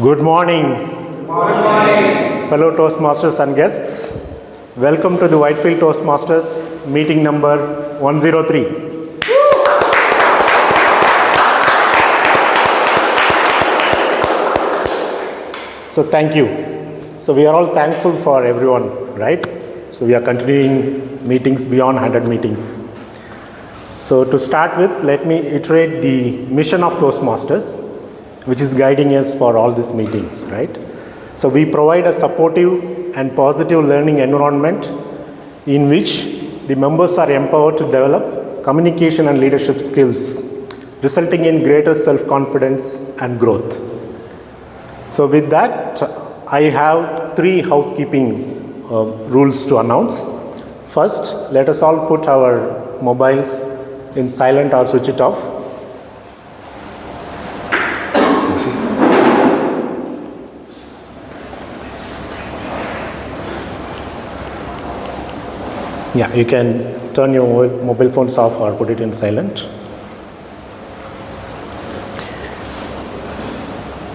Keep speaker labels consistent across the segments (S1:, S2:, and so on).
S1: Good morning,
S2: Good morning.
S1: fellow Toastmasters and guests. Welcome to the Whitefield Toastmasters meeting number 103. So thank you. So we are all thankful for everyone, right? So we are continuing meetings beyond 100 meetings. So to start with, let me iterate the mission of Toastmasters, which is guiding us for all these meetings, right? So we provide a supportive and positive learning environment in which the members are empowered to develop communication and leadership skills, resulting in greater self-confidence and growth. So with that, I have three housekeeping rules to announce. First, let us all put our mobiles in silent or switch it off. Yeah, you can turn your mobile phones off or put it in silent.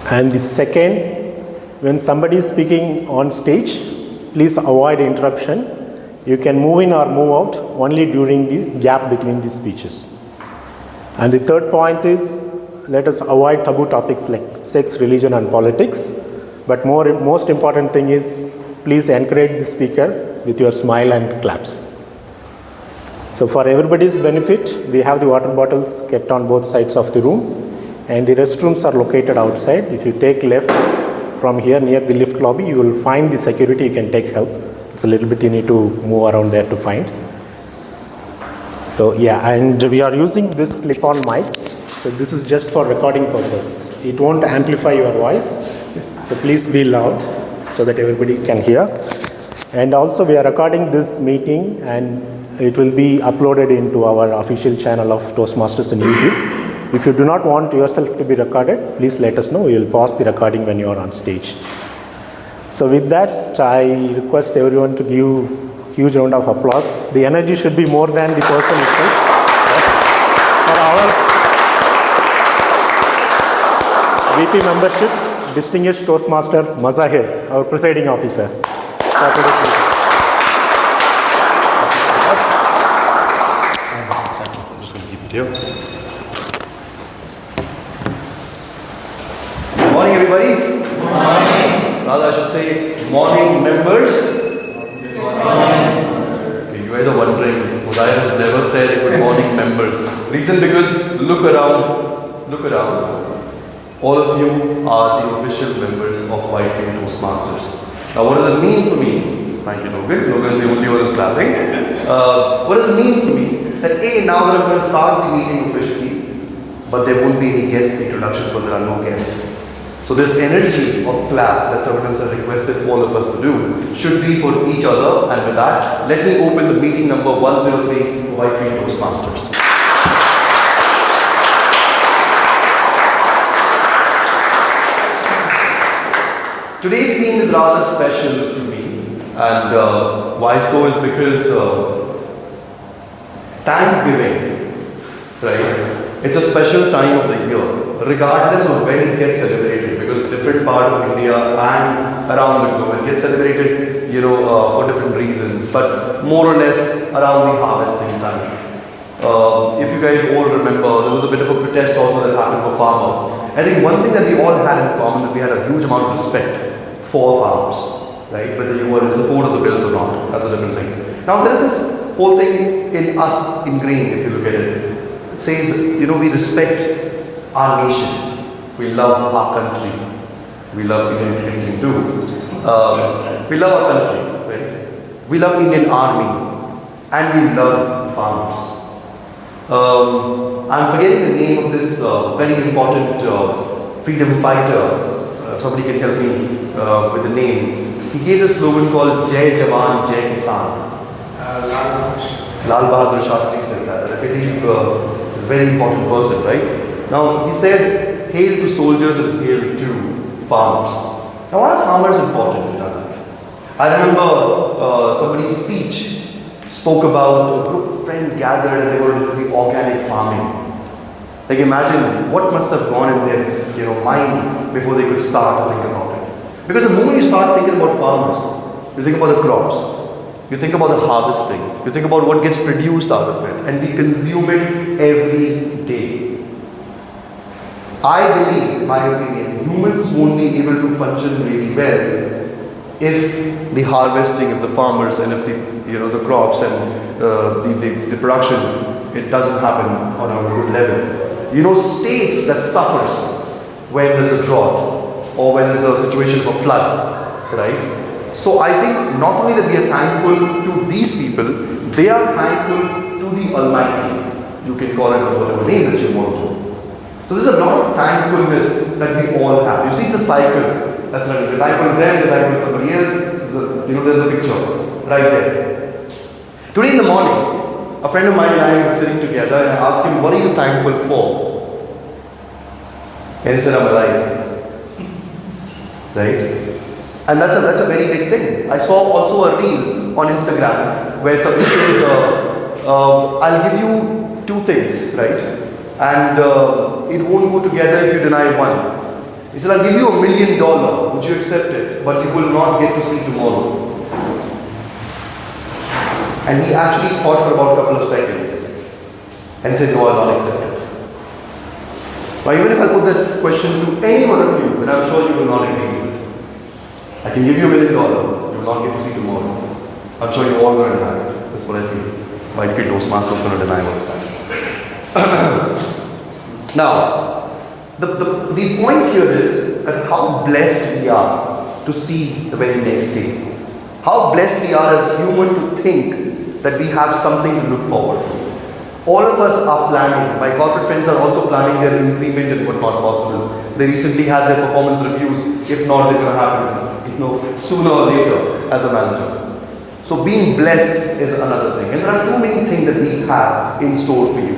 S1: And the second, when somebody is speaking on stage, please avoid interruption. You can move in or move out only during the gap between the speeches. And the third point is, let us avoid taboo topics like sex, religion, and politics. But most important thing is, please encourage the speaker with your smile and claps. So for everybody's benefit, we have the water bottles kept on both sides of the room, and the restrooms are located outside. If you take left from here near the lift lobby, you will find the security. You can take help. It's a little bit you need to move around there to find. So yeah, and we are using this clip-on mics. So this is just for recording purpose. It won't amplify your voice. So please be loud so that everybody can hear. And also we are recording this meeting and it will be uploaded into our official channel of Toastmasters in YouTube. If you do not want yourself to be recorded, please let us know. We will pause the recording when you are on stage. So with that, I request everyone to give huge round of applause. The energy should be more than the person itself. For our VP membership, distinguished Toastmaster Mazahir, our presiding officer.
S2: Good morning, everybody. Good morning. Rather, I should say, morning members. Good morning. Okay, you guys are wondering, Uday has never said good morning members. Reason because look around. All of you are the official members of Whitefield Toastmasters. Now, what does it mean for me? Thank you, Logan. Logan is the only one who's clapping. What does it mean for me? That now that I'm going to start the meeting officially, but there won't be any guest introduction because there are no guests. So this energy of clap that someone has requested all of us to do should be for each other. And with that, let me open the meeting number 103 Whitefield Toastmasters. Today's theme is rather special to me, and why so is because Thanksgiving, right? It's a special time of the year, regardless of when it gets celebrated, because different part of India and around the globe, it gets celebrated, for different reasons, but more or less around the harvesting time. If you guys all remember, there was a bit of a protest also that happened for farmers. I think one thing that we all had in common, that we had a huge amount of respect for farmers, right? Whether you were in support of the bills or not, that's a different thing. Now there is this whole thing in us ingrained, if you look at it. It says, we respect our nation. We love our country. We love Indian too. We love our country, right? We love Indian Army. And we love farmers. I'm forgetting the name of this very important freedom fighter. Somebody can help me with the name. He gave a slogan called Jai Jawan, Jai Kisan. Lal Bahadur Shastri said that. I believe a very important person, right? Now he said, hail to soldiers and hail to farmers. Now why are farmers important in our life? I remember somebody's speech spoke about a group of friends gathered and they were doing the organic farming. Like imagine what must have gone in their mind before they could start to think about it. Because the moment you start thinking about farmers, you think about the crops, you think about the harvesting, you think about what gets produced out of it, and we consume it every day. I believe, in my opinion, humans won't be able to function really well if the harvesting of the farmers and if the crops and the production, it doesn't happen on a good level. States that suffers when there's a drought or when there's a situation of a flood, right? So I think not only that we are thankful to these people, they are thankful to the Almighty. You can call it whatever name that you want to. So there's a lot of thankfulness that we all have. You see, it's a cycle. That's right. We're thankful to them, we're thankful to somebody else. There's a picture right there. Today in the morning, a friend of mine and I were sitting together and I asked him, what are you thankful for? And he said, I'm alive. Right? And that's a very big thing. I saw also a reel on Instagram where somebody says, I'll give you two things, right? And it won't go together if you deny one. He said, I'll give you $1 million. Would you accept it? But you will not get to see tomorrow. And he actually thought for about a couple of seconds and said, no, I'll not accept it. Now, even if I put that question to any one of you, and I'm sure you will not agree to it. I can give you $1 million, you will not get to see tomorrow. I'm sure you're all going to deny it. That's what I feel. White Kid Toastmasters is going to deny all that. Now, the point here is that how blessed we are to see the very next day. How blessed we are as human to think that we have something to look forward to. All of us are planning. My corporate friends are also planning their increment and what not possible. They recently had their performance reviews. If not, they're going to happen, sooner or later as a manager. So being blessed is another thing. And there are too many things that we have in store for you,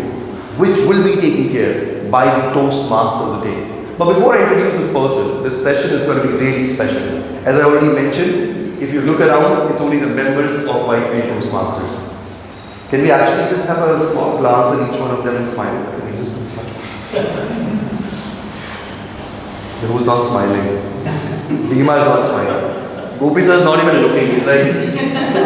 S2: which will be taken care by the Toastmaster of the day. But before I introduce this person, this session is going to be really special. As I already mentioned, if you look around, it's only the members of Whitefield Toastmasters. Can we actually just have a small glance at each one of them and smile? Can we just Who's not smiling? Bhima is not smiling. Gopi sir is not even looking. He's like,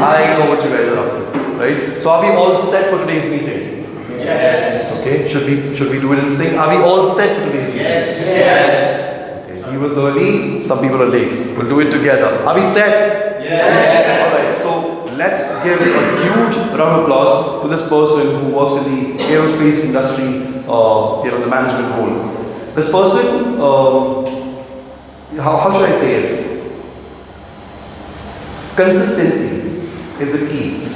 S2: I know what you guys are up to. Right? So are we all set for today's meeting?
S3: Yes.
S2: Okay, should we do it in sync? Are we all set for today's meeting?
S3: Yes. Yes.
S2: Okay. He was early, some people are late. We'll do it together. Are we set?
S3: Yes.
S2: Alright, so let's give a huge round of applause to this person who works in the aerospace industry, the management role. This person, how should I say it? Consistency is the key.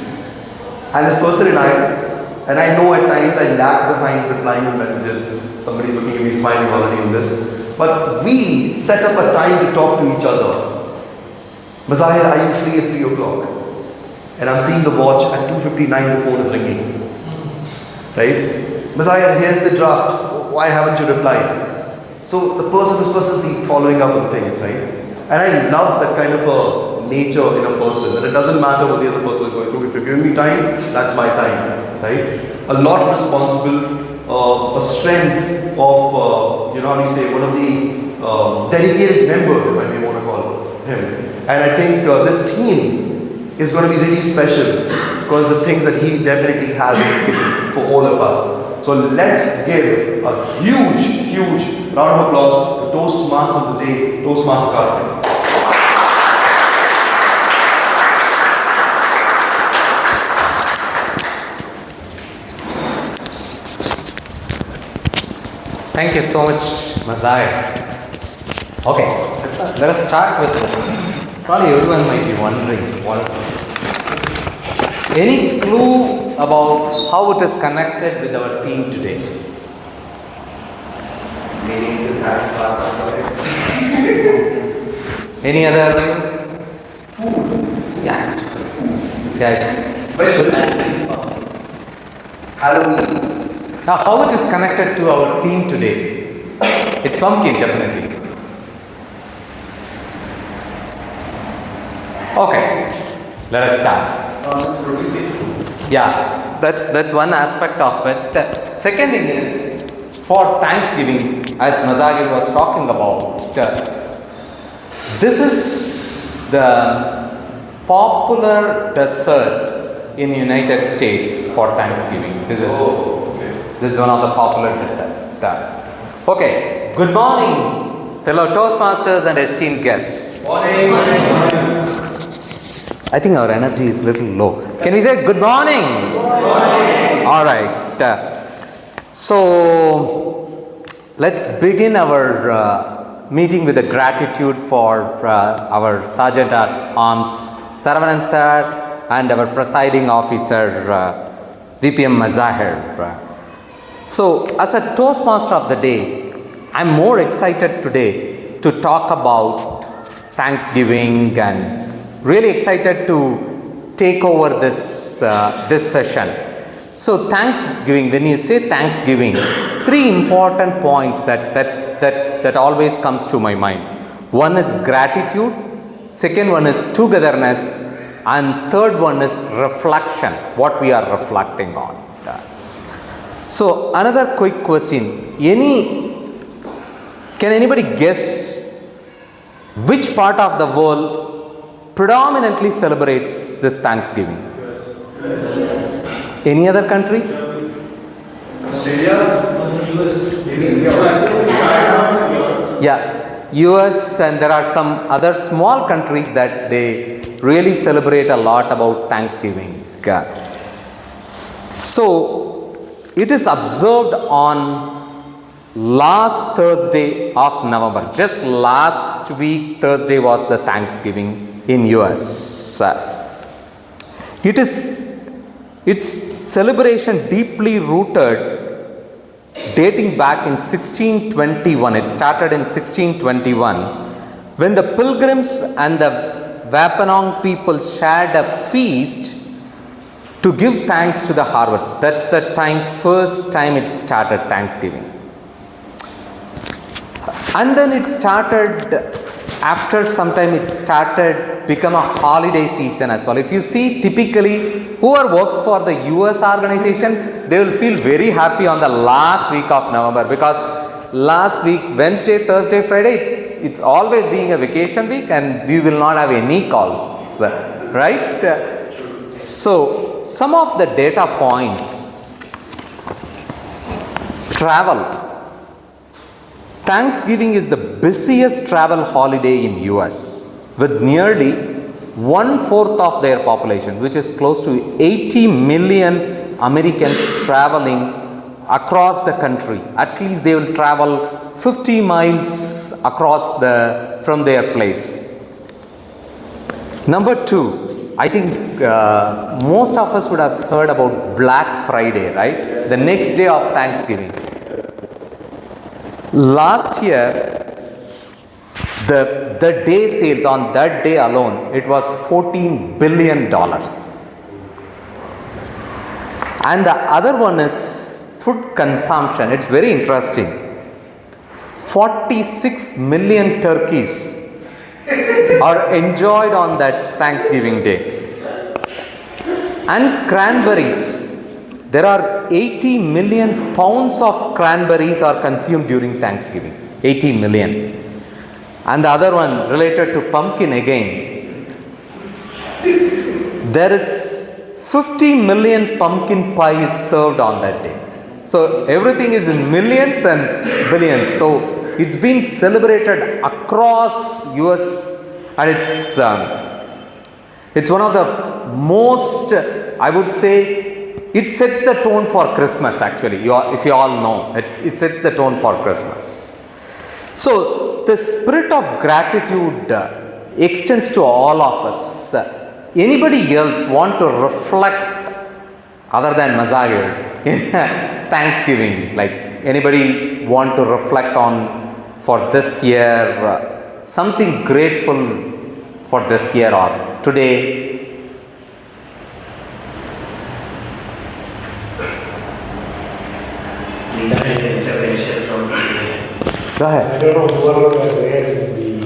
S2: And this person and I know at times I lag behind replying to messages. Somebody's looking at me smiling already in this. But we set up a time to talk to each other. Mazahir, are you free at 3 o'clock? And I'm seeing the watch at 2:59, the phone is ringing. Right? Mazahir, here's the draft. Why haven't you replied? So the person is personally following up on things, right? And I love that kind of a nature in a person, that it doesn't matter what the other person is going through. If you're giving me time, that's my time, right? A lot responsible, a strength of, one of the dedicated members, if I may want to call him. And I think this theme is going to be really special because the things that he definitely has for all of us. So let's give a huge round of applause to Toastmaster of the day, Toastmaster Karthik.
S3: Thank you so much, Mazahir. Okay, let us start with this. Probably everyone might be wondering, any clue about how it is connected with our theme today? Any other line? Food. Yeah, it's food. Yeah, it's
S2: Halloween.
S3: Now, how it is connected to our theme today? It's pumpkin, definitely. Okay, let us start. Yeah, that's one aspect of it. Second thing is, for Thanksgiving, as Mazagir was talking about, this is the popular dessert in United States for Thanksgiving. This is one of the popular desserts. Okay, good morning, fellow Toastmasters and esteemed guests.
S2: Morning.
S3: I think our energy is a little low. Can we say good morning? Good morning. All right. So let's begin our meeting with a gratitude for our Sergeant at Arms Saravanan sir and our presiding officer VPM Mazahir. So as a Toastmaster of the day, I'm more excited today to talk about Thanksgiving and really excited to take over this session. So Thanksgiving, when you say Thanksgiving, three important points that always comes to my mind. One is gratitude, second one is togetherness, and third one is reflection, what we are reflecting on. So another quick question, can anybody guess which part of the world predominantly celebrates this Thanksgiving? Any other country? Yeah, US, and there are some other small countries that they really celebrate a lot about Thanksgiving. So it is observed on last Thursday of November. Just last week Thursday was the Thanksgiving in US. Its celebration deeply rooted, dating back in 1621. It started in 1621 when the Pilgrims and the Wampanoag people shared a feast to give thanks to the harvest. That's the first time it started, Thanksgiving. And then it started, after some time it started become a holiday season as well. If you see, typically whoever works for the US organization, they will feel very happy on the last week of November, because last week, Wednesday, Thursday, Friday, it's always being a vacation week and we will not have any calls, right? So some of the data points. Travel. Thanksgiving is the busiest travel holiday in US, with nearly 1/4 of their population, which is close to 80 million Americans traveling across the country. At least they will travel 50 miles across from their place. Number two, I think most of us would have heard about Black Friday, right? The next day of Thanksgiving. Last year, the day sales on that day alone, it was $14 billion. And the other one is food consumption. It's very interesting. 46 million turkeys are enjoyed on that Thanksgiving day. And cranberries. There are 80 million pounds of cranberries are consumed during Thanksgiving. 80 million. And the other one related to pumpkin again. There is 50 million pumpkin pies served on that day. So everything is in millions and billions. So it's been celebrated across US, and it's one of the most, I would say, it sets the tone for Christmas actually. If you all know, it sets the tone for Christmas. So the spirit of gratitude extends to all of us. Anybody else want to reflect other than Mazagir in Thanksgiving? Like anybody want to reflect on for this year, something grateful for this year or today? Go ahead.
S1: I don't know whoever was there in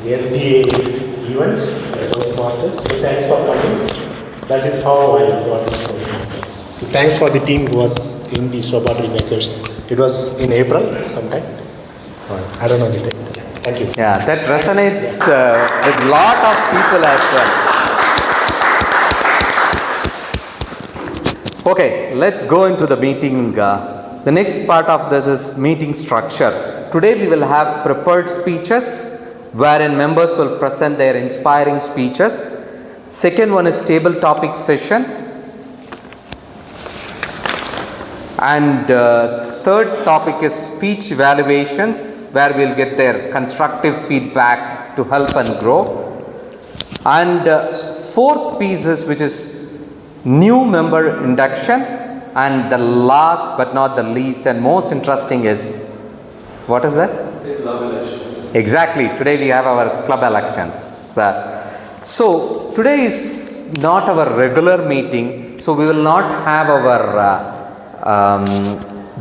S1: the SDA event, the Toastmasters. So thanks for coming. That is how I got the Toastmasters. So thanks for the team who was in the Shobhadri Bakers It was in April sometime. I don't know the date. Thank you.
S3: Yeah, that resonates with a lot of people as well. Okay, let's go into the meeting. The next part of this is meeting structure. Today we will have prepared speeches wherein members will present their inspiring speeches. Second one is table topic session. And third topic is speech evaluations, where we'll get their constructive feedback to help and grow. And fourth piece is, which is new member induction. And the last but not the least and most interesting is, what is that?
S2: Club elections.
S3: Exactly. Today we have our club elections. So today is not our regular meeting. So we will not have our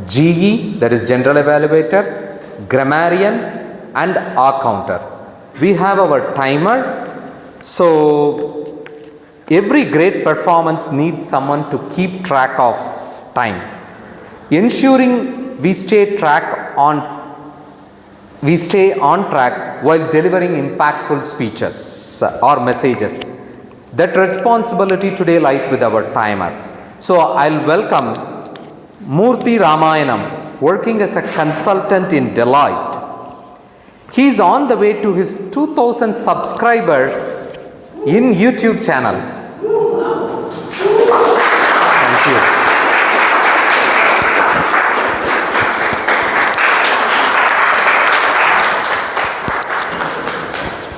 S3: GE, that is General Evaluator, Grammarian and R counter. We have our timer. So every great performance needs someone to keep track of time. Ensuring we stay on track while delivering impactful speeches or messages. That responsibility today lies with our timer. So I'll welcome Murthy Ramayanam, working as a consultant in Deloitte. He is on the way to his 2000 subscribers in YouTube channel. Thank you.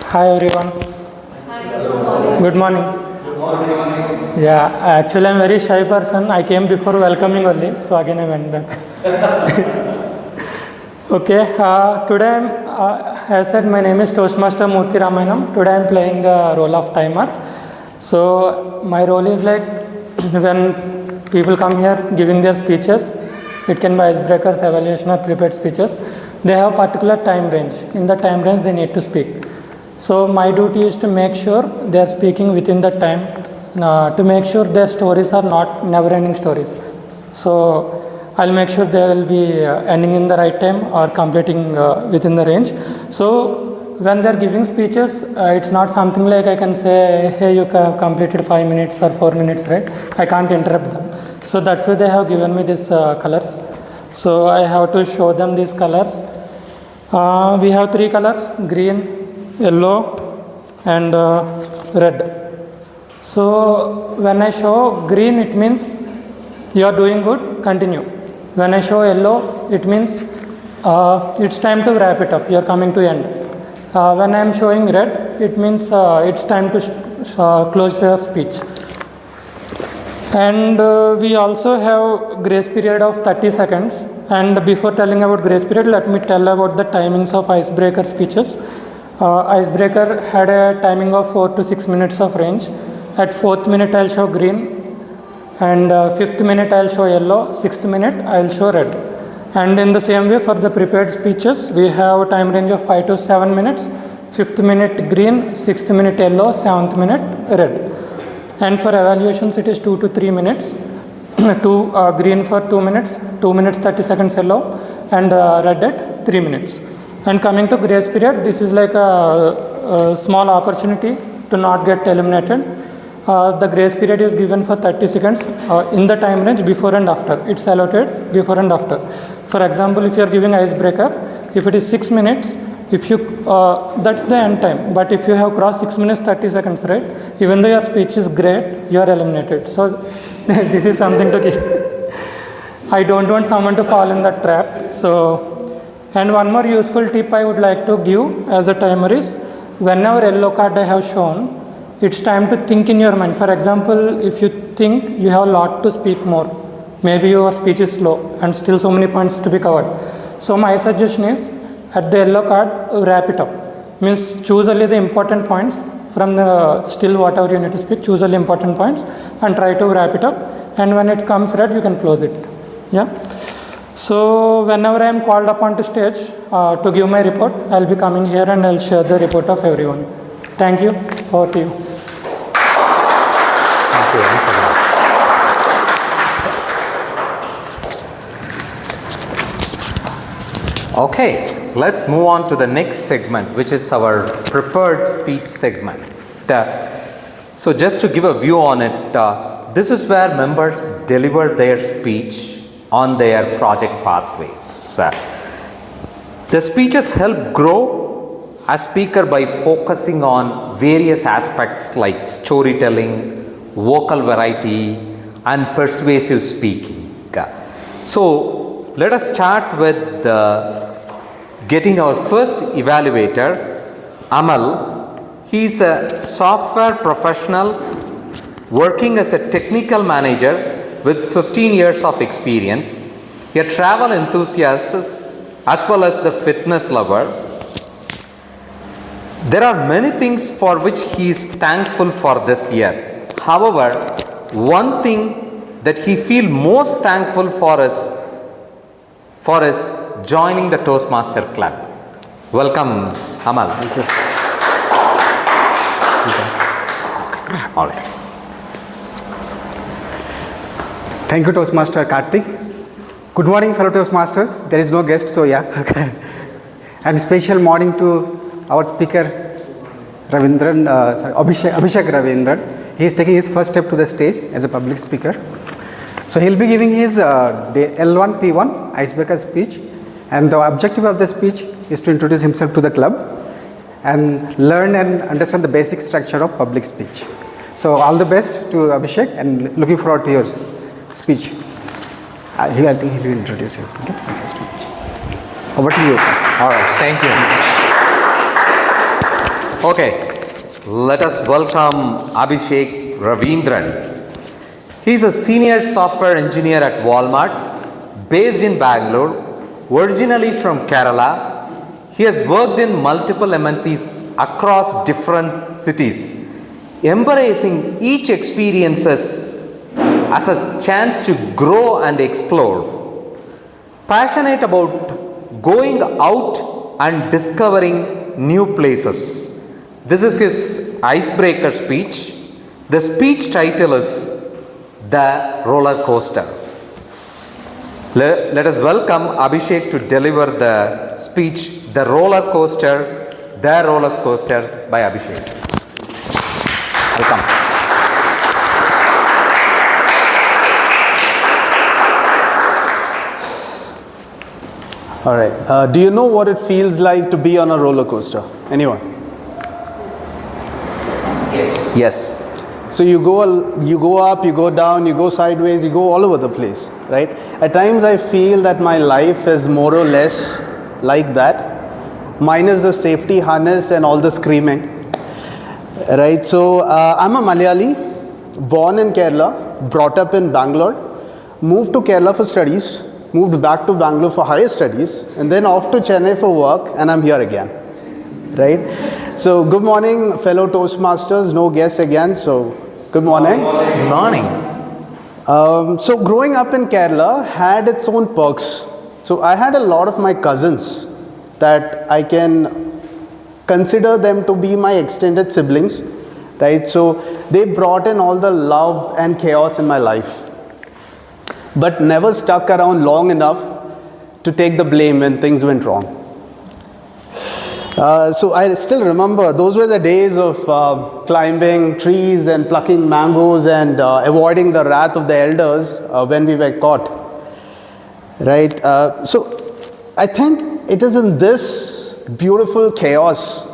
S4: Hi everyone. Good morning.
S2: Good morning.
S4: Yeah, actually I'm very shy person. I came before welcoming only, so again I went back. Okay, today as I said, my name is Toastmaster Murthy Ramayanam. Today I'm playing the role of timer. So my role is like when people come here giving their speeches, it can be icebreakers, evaluation or prepared speeches. They have particular time range. In the time range they need to speak. So my duty is to make sure they are speaking within the time, to make sure their stories are not never-ending stories. So I'll make sure they will be ending in the right time or completing within the range. So when they're giving speeches, it's not something like I can say, hey, you completed 5 minutes or 4 minutes, right? I can't interrupt them. So that's why they have given me these colors. So I have to show them these colors. We have 3 colors, green, yellow and red. So when I show green, it means you are doing good, continue. When I show yellow, it means it's time to wrap it up, you are coming to end. When I am showing red, it means it's time to close the speech. And we also have grace period of 30 seconds. And before telling about grace period, let me tell about the timings of icebreaker speeches. Icebreaker had a timing of 4 to 6 minutes of range. At 4th minute I'll show green, and 5th minute I'll show yellow, 6th minute I'll show red. And in the same way for the prepared speeches, we have a time range of 5 to 7 minutes, 5th minute green, 6th minute yellow, 7th minute red. And for evaluations it is 2 to 3 minutes, green for 2 minutes, 2 minutes 30 seconds yellow, and red at 3 minutes. And coming to grace period, this is like a small opportunity to not get eliminated. The grace period is given for 30 seconds in the time range before and after. It's allotted before and after. For example, if you are giving icebreaker, if it is 6 minutes, if you that's the end time. But if you have crossed 6 minutes 30 seconds, right? Even though your speech is great, you are eliminated. So this is something to keep. I don't want someone to fall in that trap. So. And one more useful tip I would like to give as a timer is, whenever yellow card I have shown, it's time to think in your mind. For example, if you think you have a lot to speak more, maybe your speech is slow and still so many points to be covered. So my suggestion is, at the yellow card, wrap it up. Means choose only the important points from the still whatever you need to speak, choose only important points and try to wrap it up. And when it comes red, you can close it. Yeah. So whenever I am called upon to stage to give my report, I will be coming here and I will share the report of everyone. Thank you. Over to you.
S3: Thank you once again. Okay, let's move on to the next segment, which is our prepared speech segment. So just to give a view on it, this is where members deliver their speech on their project pathways. The speeches help grow a speaker by focusing on various aspects like storytelling, vocal variety, and persuasive speaking. So let us start with getting our first evaluator, Amal. He is a software professional working as a technical manager with 15 years of experience. He a travel enthusiast as well as the fitness lover. There are many things for which he is thankful for this year. However, one thing that he feels most thankful for is joining the Toastmaster Club. Welcome, Amal.
S5: Thank you.
S3: All right.
S5: Thank you, Toastmaster Karthik. Good morning, fellow Toastmasters. There is no guest, so yeah. And special morning to our speaker, Abhishek Ravindran. He is taking his first step to the stage as a public speaker. So he'll be giving his L1 P1 icebreaker speech, and the objective of the speech is to introduce himself to the club and learn and understand the basic structure of public speech. So all the best to Abhishek, and looking forward to your speech. I think he will introduce you. Okay? Over to you.
S3: All right, thank you. Okay, let us welcome Abhishek Ravindran. He is a senior software engineer at Walmart, based in Bangalore, originally from Kerala. He has worked in multiple MNCs across different cities, embracing each experience as a chance to grow and explore. Passionate about going out and discovering new places. This is his icebreaker speech. The speech title is The Roller Coaster. Let us welcome Abhishek to deliver the speech, The Roller Coaster by Abhishek. Welcome.
S6: All right. Do you know what it feels like to be on a roller coaster? Anyone?
S3: Yes.
S6: So you go up, you go down, you go sideways, you go all over the place, right? At times I feel that my life is more or less like that, minus the safety harness and all the screaming, right? So I'm a Malayali, born in Kerala, brought up in Bangalore, moved to Kerala for studies, moved back to Bangalore for higher studies, and then off to Chennai for work, and I'm here again, right? So good morning, fellow Toastmasters, no guests again, so good morning.
S3: Good morning.
S6: So growing up in Kerala had its own perks. So I had a lot of my cousins that I can consider them to be my extended siblings, right? So they brought in all the love and chaos in my life, but never stuck around long enough to take the blame when things went wrong. So I still remember those were the days of climbing trees and plucking mangoes and avoiding the wrath of the elders when we were caught, right? So I think it is in this beautiful chaos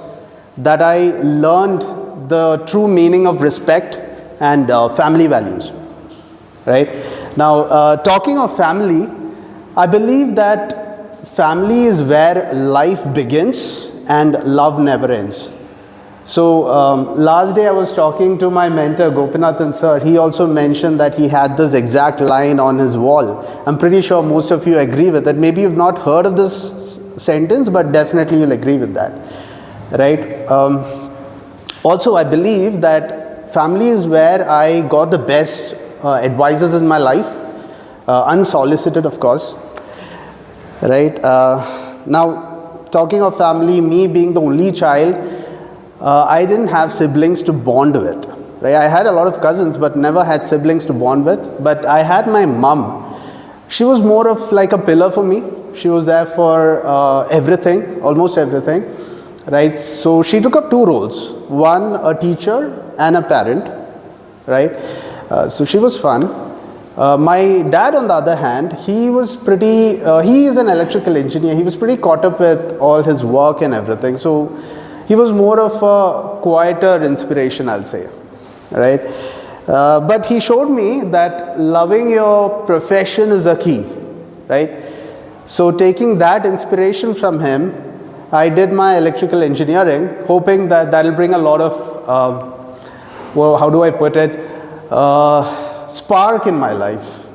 S6: that I learned the true meaning of respect and family values, right? Now, talking of family, I believe that family is where life begins and love never ends. So last day I was talking to my mentor Gopinathan sir. He also mentioned that he had this exact line on his wall. I'm pretty sure most of you agree with it. Maybe you've not heard of this sentence, but definitely you'll agree with that, right? Also, I believe that family is where I got the best advisors in my life, unsolicited of course, right? Now, talking of family, me being the only child, I didn't have siblings to bond with, right? I had a lot of cousins, but never had siblings to bond with. But I had my mom. She was more of like a pillar for me. She was there for everything, almost everything, right? So she took up two roles, one a teacher and a parent, right? So she was fun. My dad, on the other hand, he was pretty, he is an electrical engineer. He was pretty caught up with all his work and everything. So he was more of a quieter inspiration, I'll say, right? But he showed me that loving your profession is a key, right? So taking that inspiration from him, I did my electrical engineering, hoping that that'll bring a lot of, well, how do I put it, spark in my life,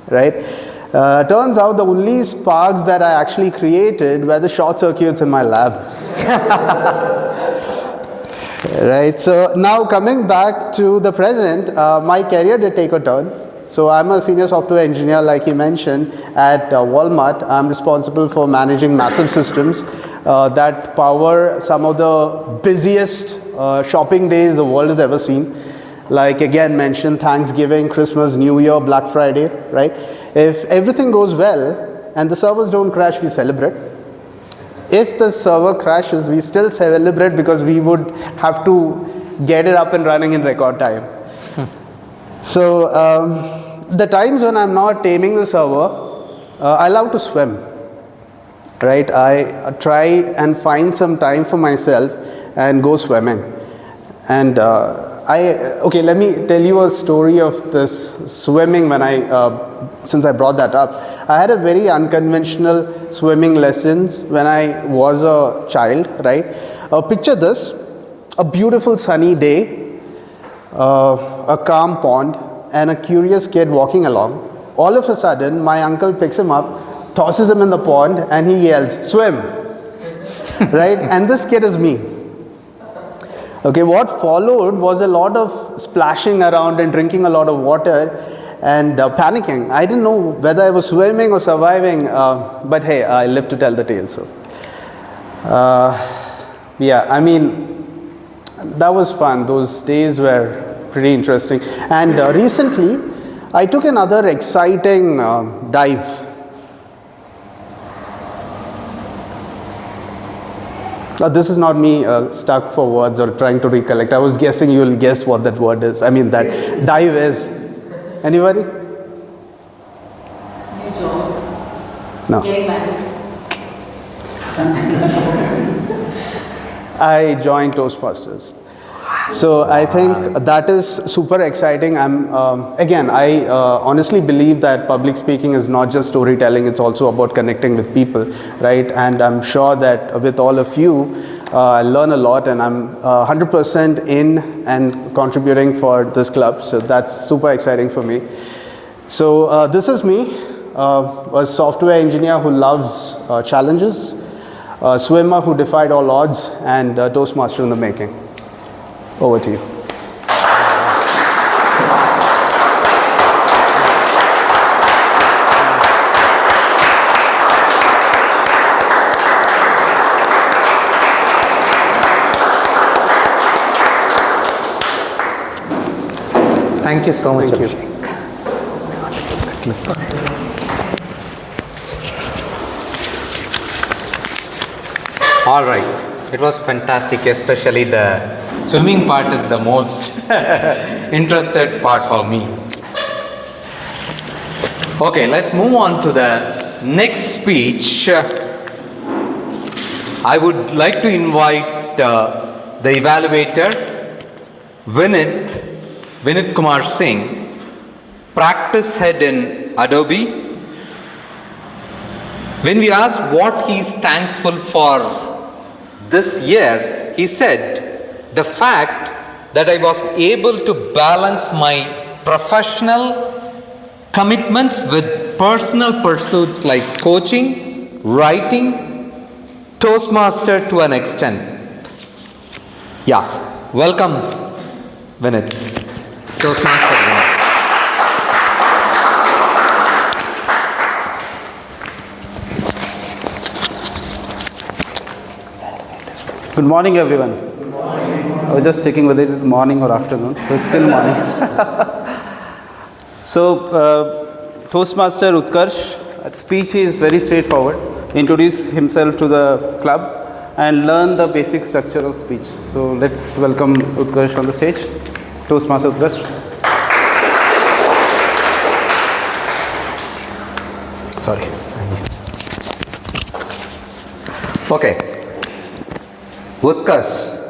S6: right? Turns out the only sparks that I actually created were the short circuits in my lab. Right, so now coming back to the present, my career did take a turn. So I'm a senior software engineer, like he mentioned, at Walmart. I'm responsible for managing massive systems that power some of the busiest shopping days the world has ever seen. Like again mentioned, Thanksgiving, Christmas, New Year, Black Friday, right? If everything goes well and the servers don't crash, we celebrate. If the server crashes, we still celebrate because we would have to get it up and running in record time. So the times when I'm not taming the server, I love to swim, right? I try and find some time for myself and go swimming. And okay, let me tell you a story of this swimming when since I brought that up. I had a very unconventional swimming lessons when I was a child, right? Picture this, a beautiful sunny day, a calm pond, and a curious kid walking along. All of a sudden, my uncle picks him up, tosses him in the pond, and he yells, "Swim!" Right? And this kid is me. Okay, what followed was a lot of splashing around and drinking a lot of water and panicking. I didn't know whether I was swimming or surviving, but hey, I live to tell the tale. So, yeah, I mean, that was fun. Those days were pretty interesting. And recently, I took another exciting dive. This is not me stuck for words or trying to recollect. I was guessing you'll guess what that word is. I mean, that dive is. Anybody?
S7: New job.
S6: No.
S7: Getting married.
S6: I joined Toastmasters. So I think that is super exciting. Again, I honestly believe that public speaking is not just storytelling, it's also about connecting with people, right? And I'm sure that with all of you, I learn a lot, and I'm 100% in and contributing for this club. So that's super exciting for me. So this is me, a software engineer who loves challenges, a swimmer who defied all odds, and a Toastmaster in the making. Over to you.
S3: Thank you so much.
S6: Thank you.
S3: All right. It was fantastic, especially the swimming part is the most interested part for me. Okay, let's move on to the next speech. I would like to invite the evaluator, Vinit Kumar Singh, practice head in Adobe. When we asked what he is thankful for this year, he said, the fact that I was able to balance my professional commitments with personal pursuits like coaching, writing, Toastmaster to an extent. Yeah, welcome, Vinit. Toastmaster Vinit.
S8: Good morning, everyone. Good morning. I was just checking whether it is morning or afternoon, so it's still morning. So, Toastmaster Utkarsh, speech is very straightforward. Introduce himself to the club and learn the basic structure of speech. So let's welcome Utkarsh on the stage. Toastmaster Utkarsh. Sorry.
S3: Okay. Utkarsh,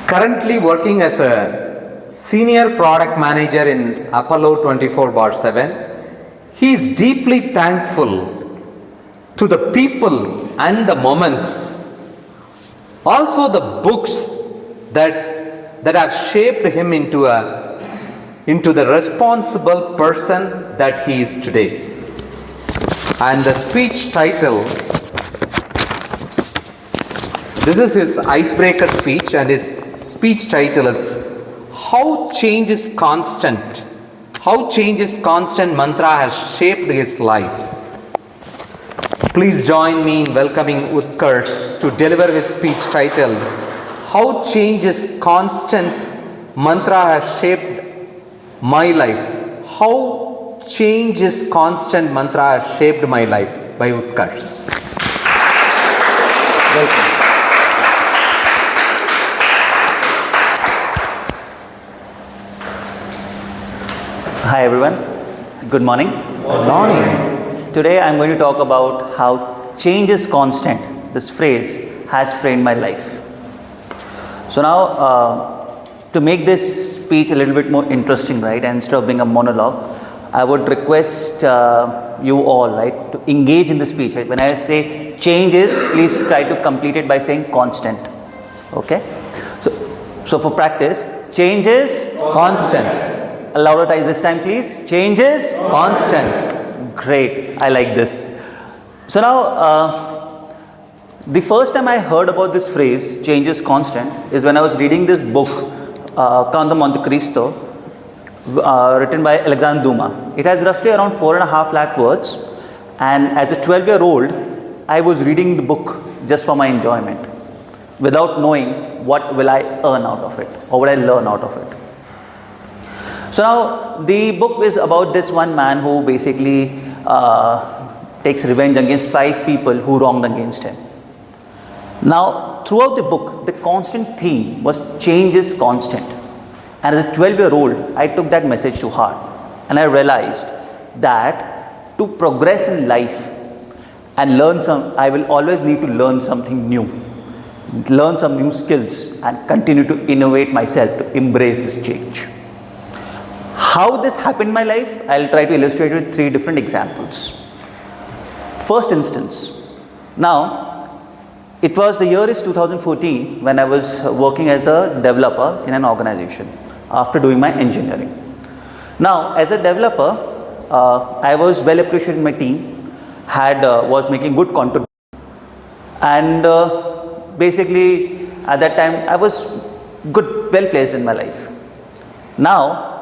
S3: currently working as a senior product manager in Apollo 24/7, he is deeply thankful to the people and the moments, also the books that have shaped him into the responsible person that he is today. And the speech title, this is his icebreaker speech, and his speech title is How Change is Constant. How Change is Constant mantra has shaped his life. Please join me in welcoming Utkarsh to deliver his speech titled How Change is Constant mantra has shaped my life. How Change is Constant mantra has shaped my life by Utkarsh. Welcome.
S7: Hi everyone, good morning.
S3: Good morning.
S7: Today I'm going to talk about how change is constant. This phrase has framed my life. So now to make this speech a little bit more interesting, right, and instead of being a monologue, I would request you all, right, to engage in the speech. Right? When I say changes, please try to complete it by saying constant. Okay? So for practice, changes
S3: Constant.
S7: louder this time, please. Changes
S3: Constant.
S7: Great, I like this. So now, the first time I heard about this phrase, change is constant, is when I was reading this book, Count of Monte Cristo, written by Alexandre Dumas. It has roughly around 4.5 lakh words, and as a 12-year-old, I was reading the book just for my enjoyment, without knowing what will I earn out of it, or what I learn out of it. So now the book is about this one man who basically takes revenge against 5 people who wronged against him. Now throughout the book, the constant theme was change is constant. And as a 12-year-old, I took that message to heart, and I realized that to progress in life and I will always need to learn something new, learn some new skills, and continue to innovate myself to embrace this change. How this happened in my life, I'll try to illustrate with 3 different examples. First instance. Now, it was the year is 2014 when I was working as a developer in an organization after doing my engineering. Now, as a developer, I was well appreciated in my team, was making good contribution, and basically at that time I was well placed in my life. Now,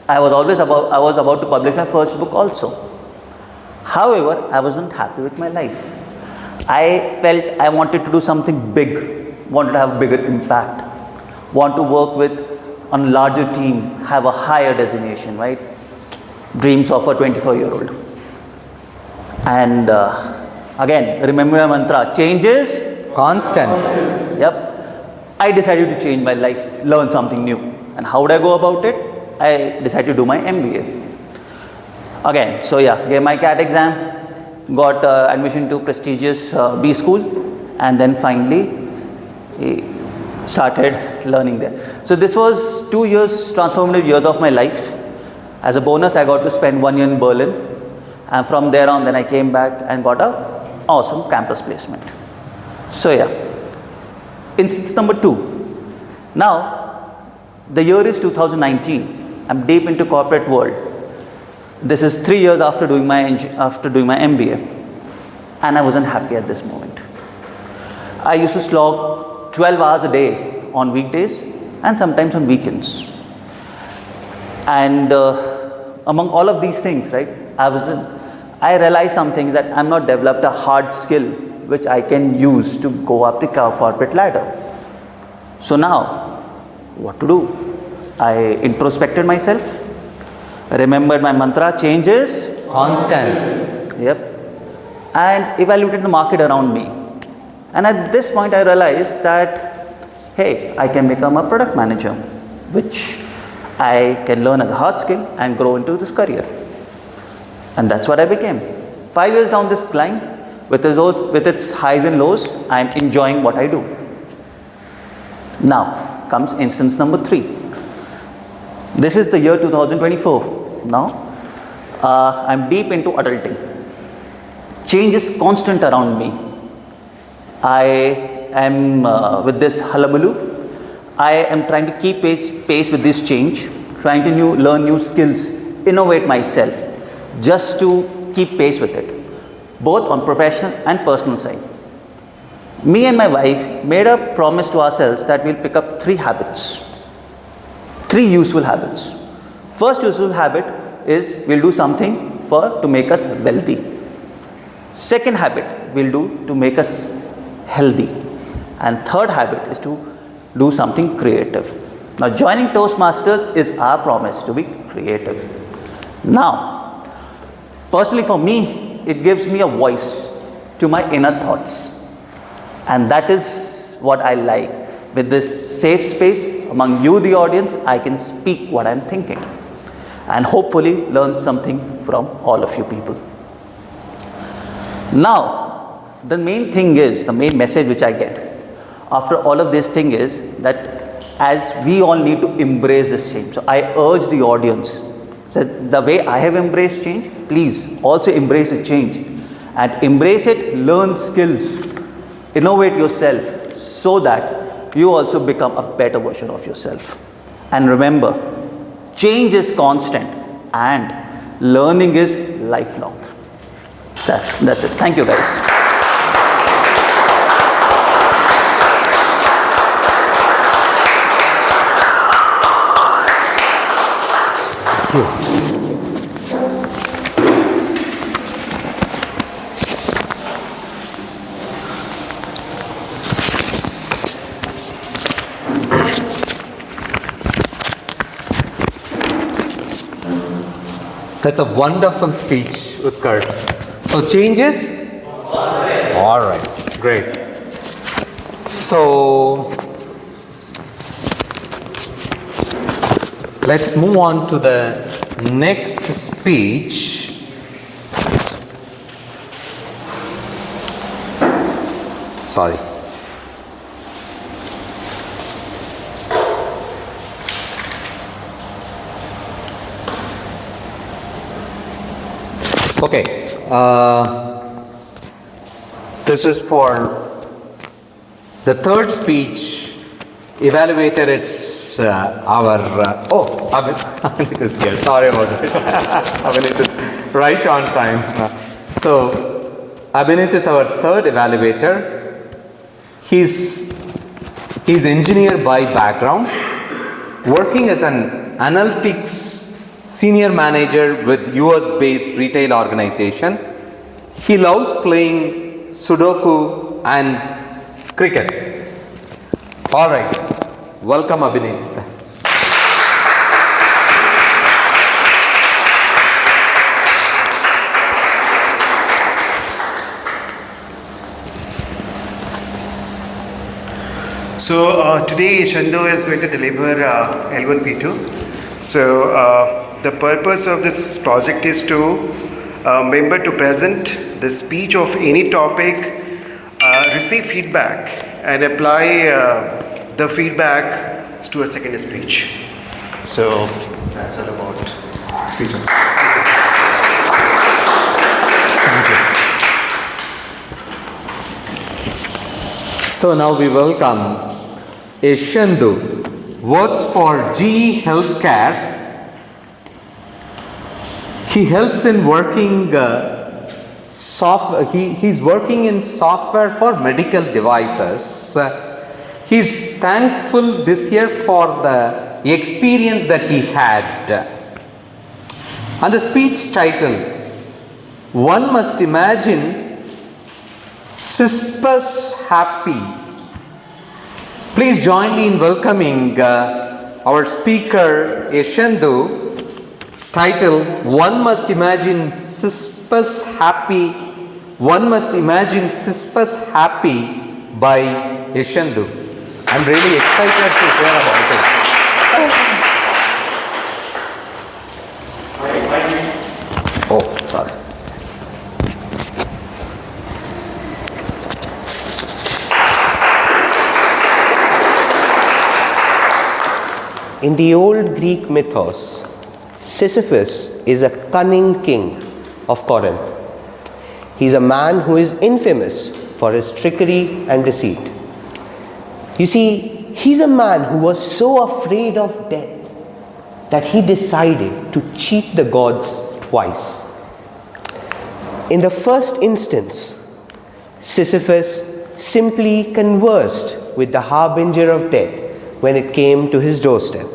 S7: I was about to publish my first book also. However, I wasn't happy with my life. I felt I wanted to do something big, wanted to have a bigger impact, want to work with a larger team, have a higher designation, right? Dreams of a 24-year-old. And again, remember my mantra, change is
S3: Constant.
S7: Yep. I decided to change my life, learn something new. And how would I go about it? I decided to do my MBA. Again, so yeah, gave my CAT exam, got admission to prestigious B school, and then finally started learning there. So this was 2 years, transformative years of my life. As a bonus, I got to spend 1 year in Berlin, and from there on, then I came back and got a awesome campus placement. So yeah, instance number 2. Now, the year is 2019. I'm deep into corporate world. This is 3 years after doing my MBA, and I wasn't happy at this moment. I used to slog 12 hours a day on weekdays and sometimes on weekends. And among all of these things, right, I realized something, that I'm not developed a hard skill which I can use to go up the corporate ladder. So now, what to do? I introspected myself, remembered my mantra, change is
S3: Constant.
S7: Yep. And evaluated the market around me. And at this point, I realized that, hey, I can become a product manager, which I can learn as a hard skill and grow into this career. And that's what I became. 5 years down this line, with its highs and lows, I'm enjoying what I do. Now comes instance number 3. This is the year 2024. Now, I'm deep into adulting. Change is constant around me. I am with this hullabaloo. I am trying to keep pace with this change, trying to learn new skills, innovate myself, just to keep pace with it, both on professional and personal side. Me and my wife made a promise to ourselves that we'll pick up 3 habits, 3 useful habits. First useful habit is we'll do something to make us wealthy. Second habit we'll do to make us healthy. And third habit is to do something creative. Now, joining Toastmasters is our promise to be creative. Now, personally for me, it gives me a voice to my inner thoughts. And that is what I like. With this safe space among you, the audience, I can speak what I'm thinking and hopefully learn something from all of you people. Now, the main message which I get after all of this thing is that as we all need to embrace this change. So I urge the audience, so the way I have embraced change, please also embrace the change and embrace it, learn skills, innovate yourself so that you also become a better version of yourself. And remember, change is constant and learning is lifelong. That's it. Thank you, guys.
S3: That's a wonderful speech, Utkarsh. So changes? All right, great. So let's move on to the next speech. Sorry. Okay. This is for the third speech. Evaluator is our Abhinit is here. Sorry about it. Abhinit is right on time. So Abhinit is our third evaluator. He's engineer by background, working as an analytics senior manager with US based retail organization. He loves playing Sudoku and cricket. All right, welcome Abhinit.
S9: So today Chandu is going to deliver L1P2. So the purpose of this project is to member to present the speech of any topic, receive feedback and apply the feedback to a second speech. So that's all about speech.
S3: Thank you. So now we welcome Yeshendu, works for GE Healthcare. He helps in working he's working in software for medical devices. He's thankful this year for the experience that he had. And the speech title, one must imagine Sisyphus happy. Please join me in welcoming our speaker Yeshendu. title, One Must Imagine Sisyphus Happy. One Must Imagine Sisyphus Happy by Yeshandu. I'm really excited to hear about it. Oh, sorry.
S10: In the old Greek mythos, Sisyphus is a cunning king of Corinth. He's a man who is infamous for his trickery and deceit. You see, he's a man who was so afraid of death that he decided to cheat the gods twice. In the first instance, Sisyphus simply conversed with the harbinger of death when it came to his doorstep.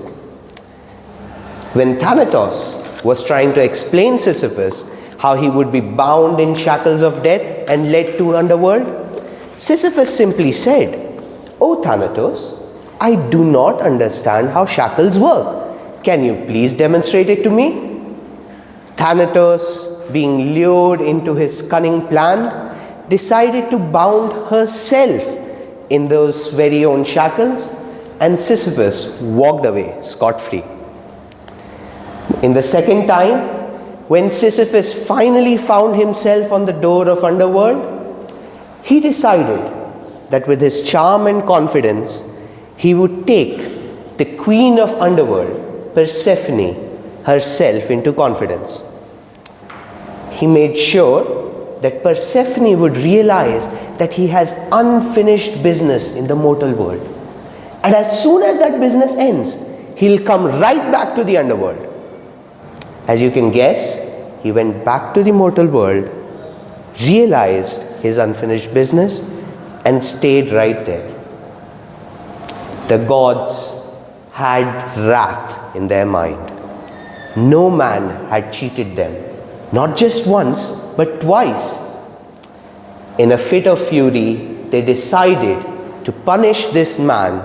S10: When Thanatos was trying to explain Sisyphus how he would be bound in shackles of death and led to underworld, Sisyphus simply said, "Oh Thanatos, I do not understand how shackles work. Can you please demonstrate it to me?" Thanatos, being lured into his cunning plan, decided to bound herself in those very own shackles, and Sisyphus walked away scot-free. In the second time, when Sisyphus finally found himself on the door of underworld, he decided that with his charm and confidence, he would take the queen of underworld, Persephone, herself into confidence. He made sure that Persephone would realize that he has unfinished business in the mortal world. And as soon as that business ends, he'll come right back to the underworld. As you can guess, he went back to the mortal world, realized his unfinished business, and stayed right there. The gods had wrath in their mind. No man had cheated them, not just once, but twice. In a fit of fury, they decided to punish this man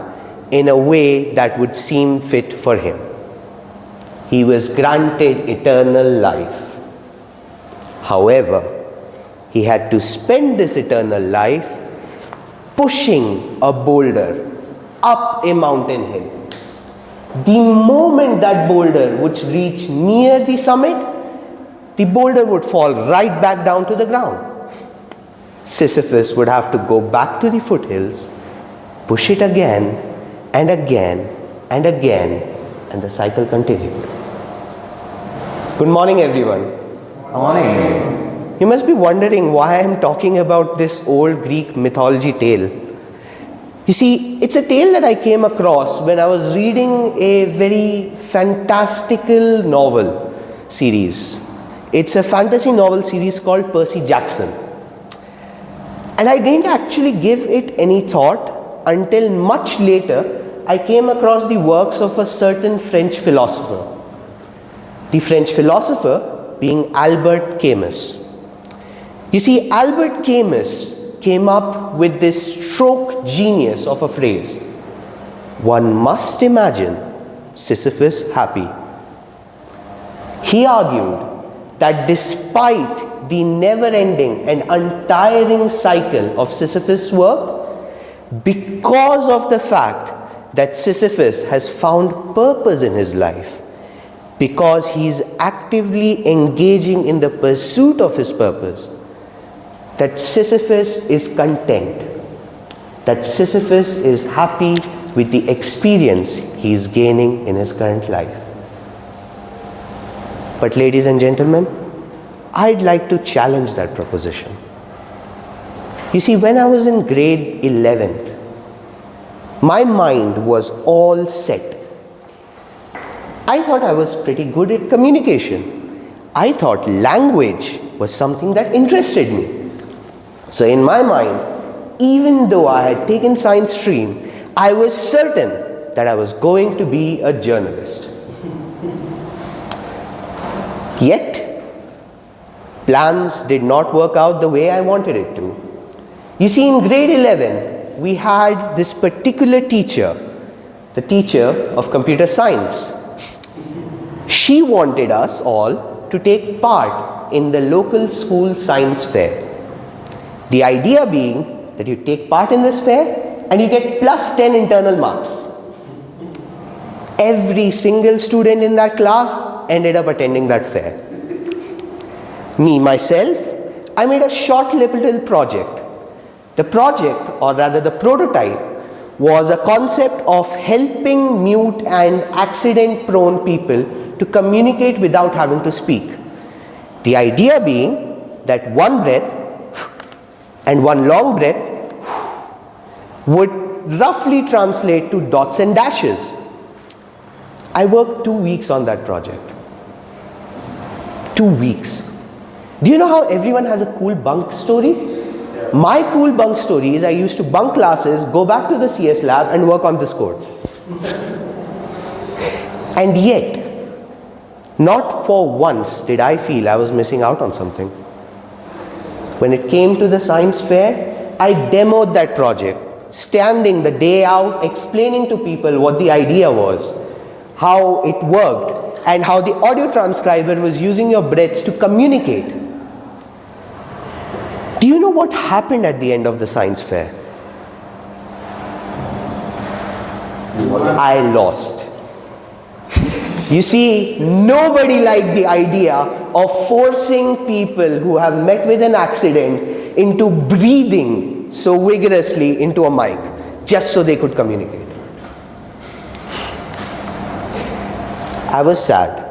S10: in a way that would seem fit for him. He was granted eternal life. However, he had to spend this eternal life pushing a boulder up a mountain hill. The moment that boulder would reach near the summit, the boulder would fall right back down to the ground. Sisyphus would have to go back to the foothills, push it again and again and again, and the cycle continued. Good morning, everyone.
S3: Good morning.
S10: You must be wondering why I am talking about this old Greek mythology tale. You see, it's a tale that I came across when I was reading a very fantastical novel series. It's a fantasy novel series called Percy Jackson. And I didn't actually give it any thought until much later I came across the works of a certain French philosopher. The French philosopher being Albert Camus. You see, Albert Camus came up with this stroke genius of a phrase: one must imagine Sisyphus happy. He argued that despite the never-ending and untiring cycle of Sisyphus' work, because of the fact that Sisyphus has found purpose in his life, because he is actively engaging in the pursuit of his purpose, that Sisyphus is content, that Sisyphus is happy with the experience he is gaining in his current life. But ladies and gentlemen, I'd like to challenge that proposition. You see, when I was in grade 11th, my mind was all set. I thought I was pretty good at communication. I thought language was something that interested me. So in my mind, even though I had taken science stream, I was certain that I was going to be a journalist. Yet, plans did not work out the way I wanted it to. You see, in grade 11, we had this particular teacher, the teacher of computer science. She wanted us all to take part in the local school science fair. The idea being that you take part in this fair and you get plus 10 internal marks. Every single student in that class ended up attending that fair. Me, myself, I made a short little project. The project, or rather the prototype, was a concept of helping mute and accident-prone people to communicate without having to speak. The idea being that one breath and one long breath would roughly translate to dots and dashes. I worked 2 weeks on that project. 2 weeks. Do you know how everyone has a cool bunk story? My cool bunk story is I used to bunk classes, go back to the CS lab and work on this code. And yet, not for once did I feel I was missing out on something. When it came to the science fair, I demoed that project, standing the day out, explaining to people what the idea was, how it worked, and how the audio transcriber was using your breaths to communicate. Do you know what happened at the end of the science fair? I lost. You see, nobody liked the idea of forcing people who have met with an accident into breathing so vigorously into a mic just so they could communicate. I was sad,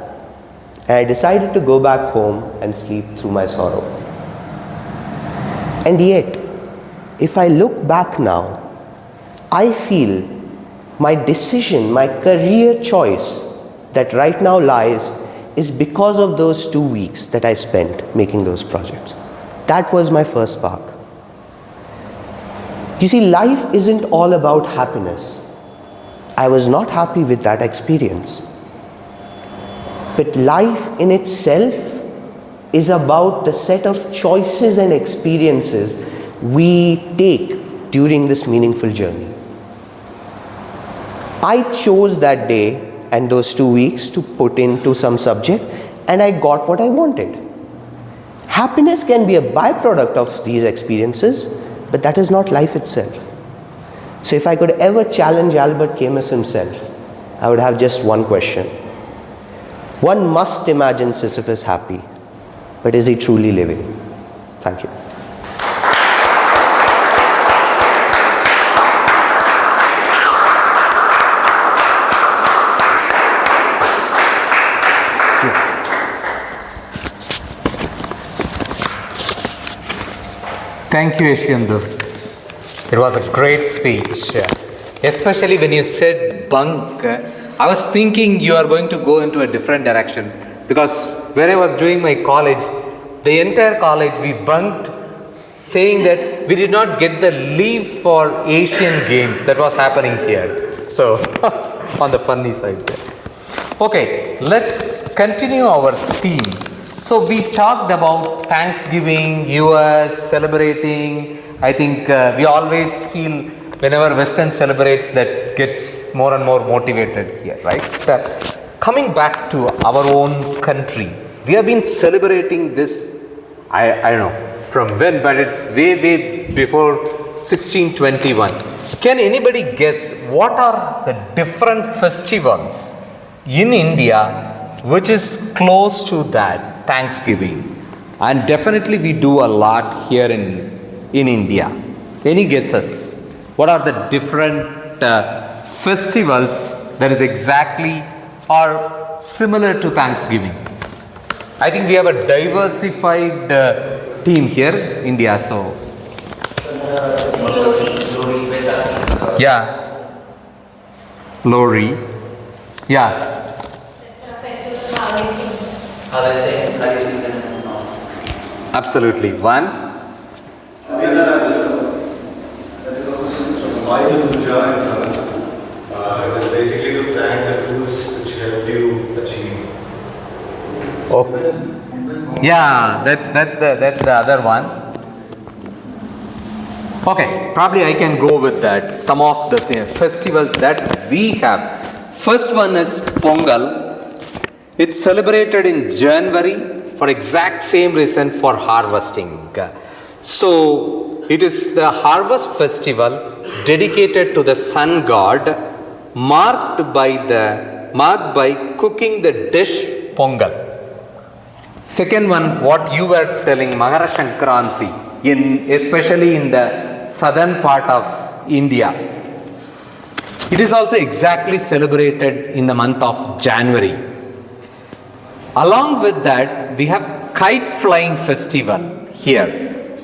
S10: and I decided to go back home and sleep through my sorrow. And yet, if I look back now, I feel my decision, my career choice that right now lies is because of those 2 weeks that I spent making those projects. That was my first spark. You see, life isn't all about happiness. I was not happy with that experience. But life in itself is about the set of choices and experiences we take during this meaningful journey. I chose that day and those 2 weeks to put into some subject, and I got what I wanted. Happiness can be a byproduct of these experiences, but that is not life itself. So if I could ever challenge Albert Camus himself, I would have just one question. One must imagine Sisyphus happy, but is he truly living? Thank you.
S3: Thank you, Yashyandu. It was a great speech. Especially when you said bunk, I was thinking you are going to go into a different direction. Because where I was doing my college, the entire college we bunked, saying that we did not get the leave for Asian Games that was happening here. So, on the funny side there. Okay, let's continue our theme. So we talked about Thanksgiving, US, celebrating. I think we always feel whenever Western celebrates that gets more and more motivated here, right? Coming back to our own country, we have been celebrating this, I don't know from when, but it's way before 1621. Can anybody guess what are the different festivals in India which is close to that? Thanksgiving, and definitely we do a lot here in India. Any guesses? What are the different festivals that is exactly or similar to Thanksgiving? I think we have a diversified team here, India. So, yeah, Lori, yeah. Absolutely. One.
S11: It was basically to thank the tools which helped you achieve.
S3: Oh. Yeah, that's the other one. Okay, probably I can go with that. Some of the festivals that we have. First one is Pongal. It's celebrated in January for exact same reason, for harvesting. So it is the harvest festival dedicated to the sun god, marked by cooking the dish Pongal. Second one, what you were telling, Makara Sankranti, especially in the southern part of India. It is also exactly celebrated in the month of January. Along with that, we have kite flying festival here,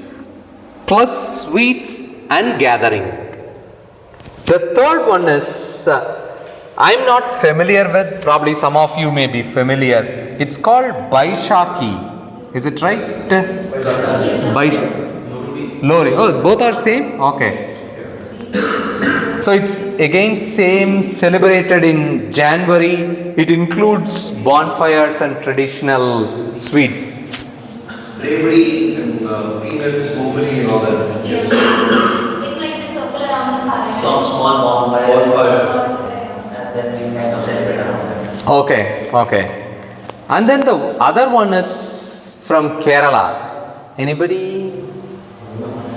S3: plus sweets and gathering. The third one is, I'm not familiar with, probably some of you may be familiar. It's called Baishakhi. Is it right? Lori. Oh, both are same? Okay. So it's again same, celebrated in January. It includes bonfires and traditional sweets.
S2: Bravery and peanuts, movie and all that.
S12: Yes. It's like the circle around the fire.
S7: Some small bonfire. And then we kind of celebrate around that.
S3: Okay. And then the other one is from Kerala. Anybody?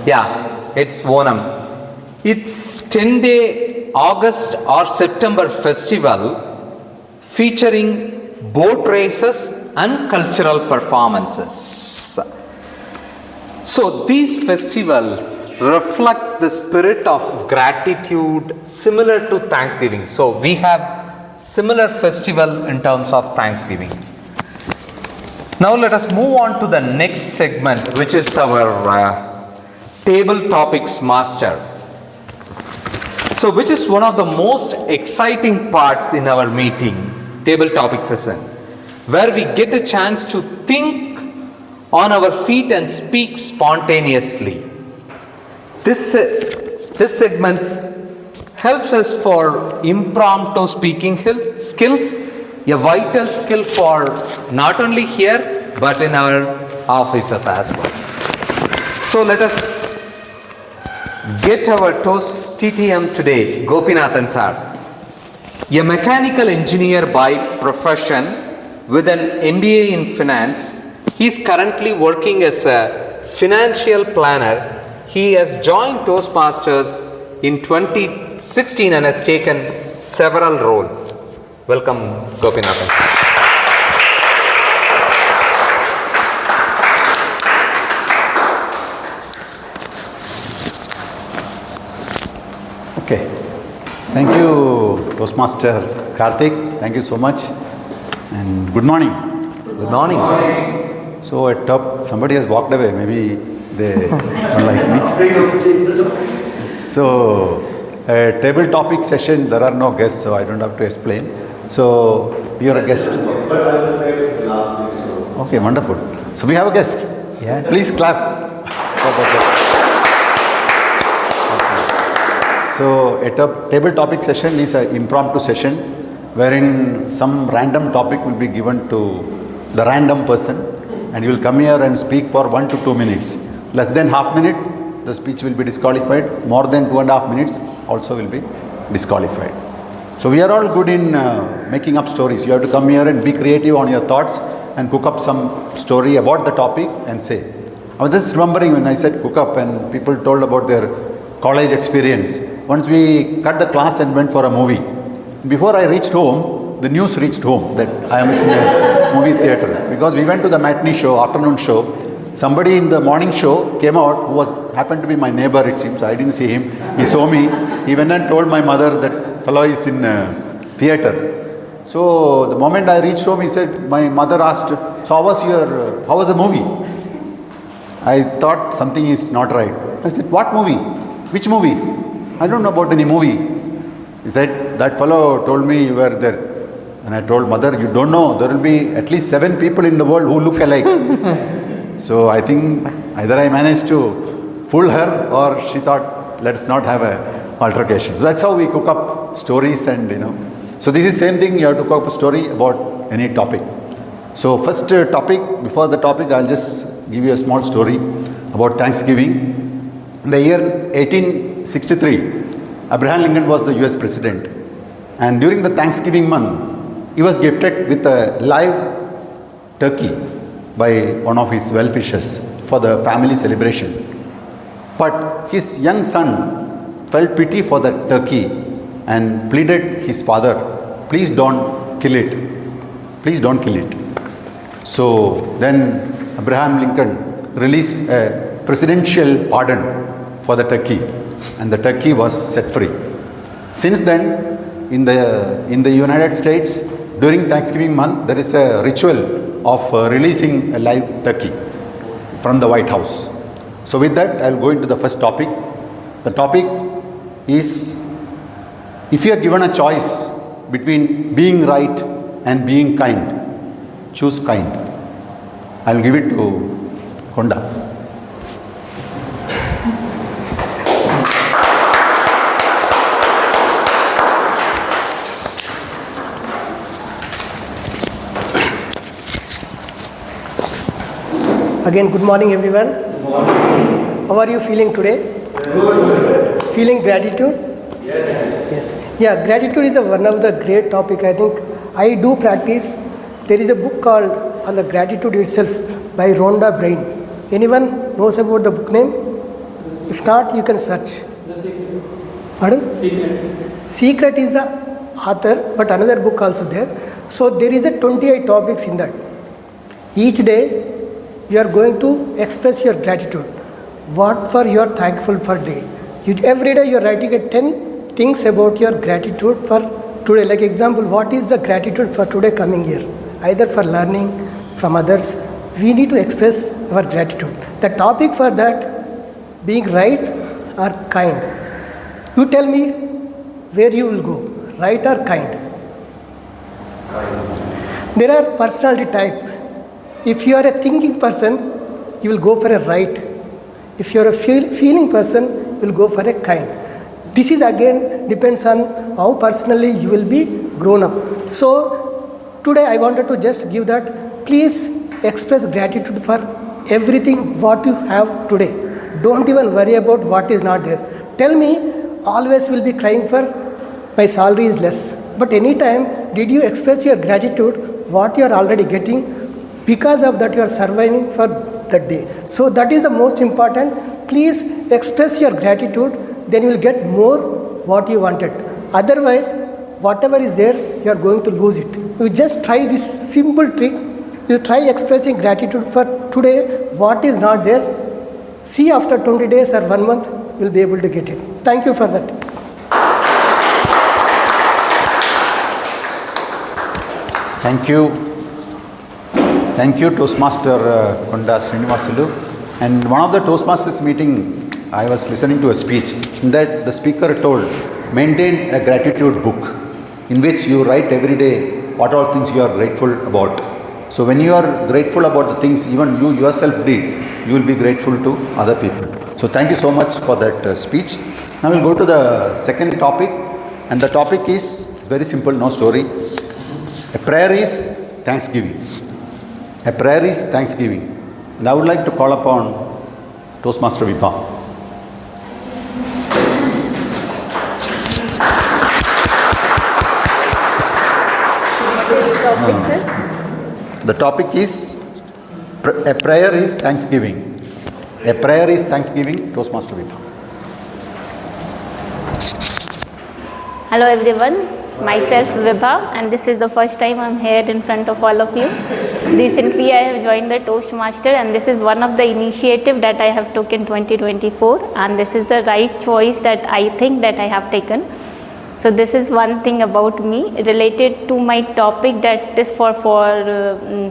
S3: Yeah, it's Onam. It's 10-day August or September festival featuring boat races and cultural performances. So these festivals reflects the spirit of gratitude similar to Thanksgiving. So we have similar festival in terms of Thanksgiving. Now let us move on to the next segment, which is our table topics master. So which is one of the most exciting parts in our meeting, table topic session, where we get a chance to think on our feet and speak spontaneously. This segment helps us for impromptu speaking skills, a vital skill for not only here but in our offices as well. So let us get our toast TTM today, Gopinathan sir. A mechanical engineer by profession with an MBA in finance, he is currently working as a financial planner. He has joined Toastmasters in 2016 and has taken several roles. Welcome, Gopinathan sir.
S13: Okay, thank you, Toastmaster Karthik. Thank you so much, and good morning.
S3: Good morning.
S13: So at top, somebody has walked away. Maybe they don't like me. So, a table topic session. There are no guests, so I don't have to explain. So you are a guest. Okay, wonderful. So we have a guest.
S3: Yeah.
S13: Please clap. So a table topic session is an impromptu session wherein some random topic will be given to the random person, and you will come here and speak for 1 to 2 minutes. Less than half minute, the speech will be disqualified. More than 2.5 minutes also will be disqualified. So we are all good in making up stories. You have to come here and be creative on your thoughts and cook up some story about the topic and say. I was just remembering when I said cook up and people told about their college experience. Once we cut the class and went for a movie. Before I reached home, the news reached home that I am in a movie theatre. Because we went to the matinee show, afternoon show. Somebody in the morning show came out who happened to be my neighbor, it seems. I didn't see him. He saw me. He went and told my mother that fellow is in theatre. So the moment I reached home, he said, my mother asked, so how was the movie? I thought something is not right. I said, what movie? Which movie? I don't know about any movie. He said, that fellow told me you were there. And I told mother, you don't know, there will be at least 7 people in the world who look alike. So I think either I managed to fool her or she thought, let's not have a altercation. So that's how we cook up stories and So this is same thing, you have to cook up a story about any topic. So first topic, before the topic, I'll just give you a small story about Thanksgiving. In the year 1863, Abraham Lincoln was the US president. And during the Thanksgiving month, he was gifted with a live turkey by one of his well-wishers for the family celebration. But his young son felt pity for the turkey and pleaded his father, please don't kill it. Please don't kill it. So then Abraham Lincoln released a presidential pardon for the turkey, and the turkey was set free. Since then, in the United States, during Thanksgiving month, there is a ritual of releasing a live turkey from the White House. So with that, I'll go into the first topic. The topic is, if you are given a choice between being right and being kind, choose kind. I'll give it to Honda.
S14: Again, good morning everyone. Good morning. How are you feeling today? Good. Feeling gratitude? Yes. Yes. Yeah, gratitude is one of the great topic. I think I do practice. There is a book called On the Gratitude Itself by Rhonda Byrne. Anyone knows about the book name? If not, you can search. Pardon? Secret is the author, but another book also there. So there is a 28 topics in that. Each day you are going to express your gratitude. What for you are thankful for day. Every day you are writing 10 things about your gratitude for today. Like example, what is the gratitude for today coming year? Either for learning from others. We need to express our gratitude. The topic for that, being right or kind. You tell me where you will go, right or kind? There are personality type. If you are a thinking person, you will go for a right. If you are a feeling person, you will go for a kind. This is again depends on how personally you will be grown up. So today I wanted to just give that. Please express gratitude for everything what you have today. Don't even worry about what is not there. Tell me, always will be crying for my salary is less. But anytime did you express your gratitude what you are already getting? Because of that you are surviving for that day. So that is the most important. Please express your gratitude, then you will get more what you wanted. Otherwise, whatever is there, you are going to lose it. You just try this simple trick. You try expressing gratitude for today, what is not there. See after 20 days or 1 month, you will be able to get it. Thank you for that.
S13: Thank you. Thank you, Toastmaster Konda Srinivasulu. And one of the Toastmasters meeting, I was listening to a speech in that the speaker told, maintain a gratitude book in which you write every day what all things you are grateful about. So when you are grateful about the things even you yourself did, you will be grateful to other people. So thank you so much for that speech. Now we'll go to the second topic, and the topic is very simple, no story. A prayer is thanksgiving. A prayer is thanksgiving. And I would like to call upon Toastmaster Vibha.
S15: Topic, sir?
S13: The topic is a prayer is thanksgiving. A prayer is thanksgiving. Toastmaster Vibha.
S15: Hello everyone. Myself Vibha, and this is the first time I'm here in front of all of you. Recently I have joined the Toastmaster, and this is one of the initiative that I have took in 2024, and this is the right choice that I think that I have taken. So this is one thing about me related to my topic, that is for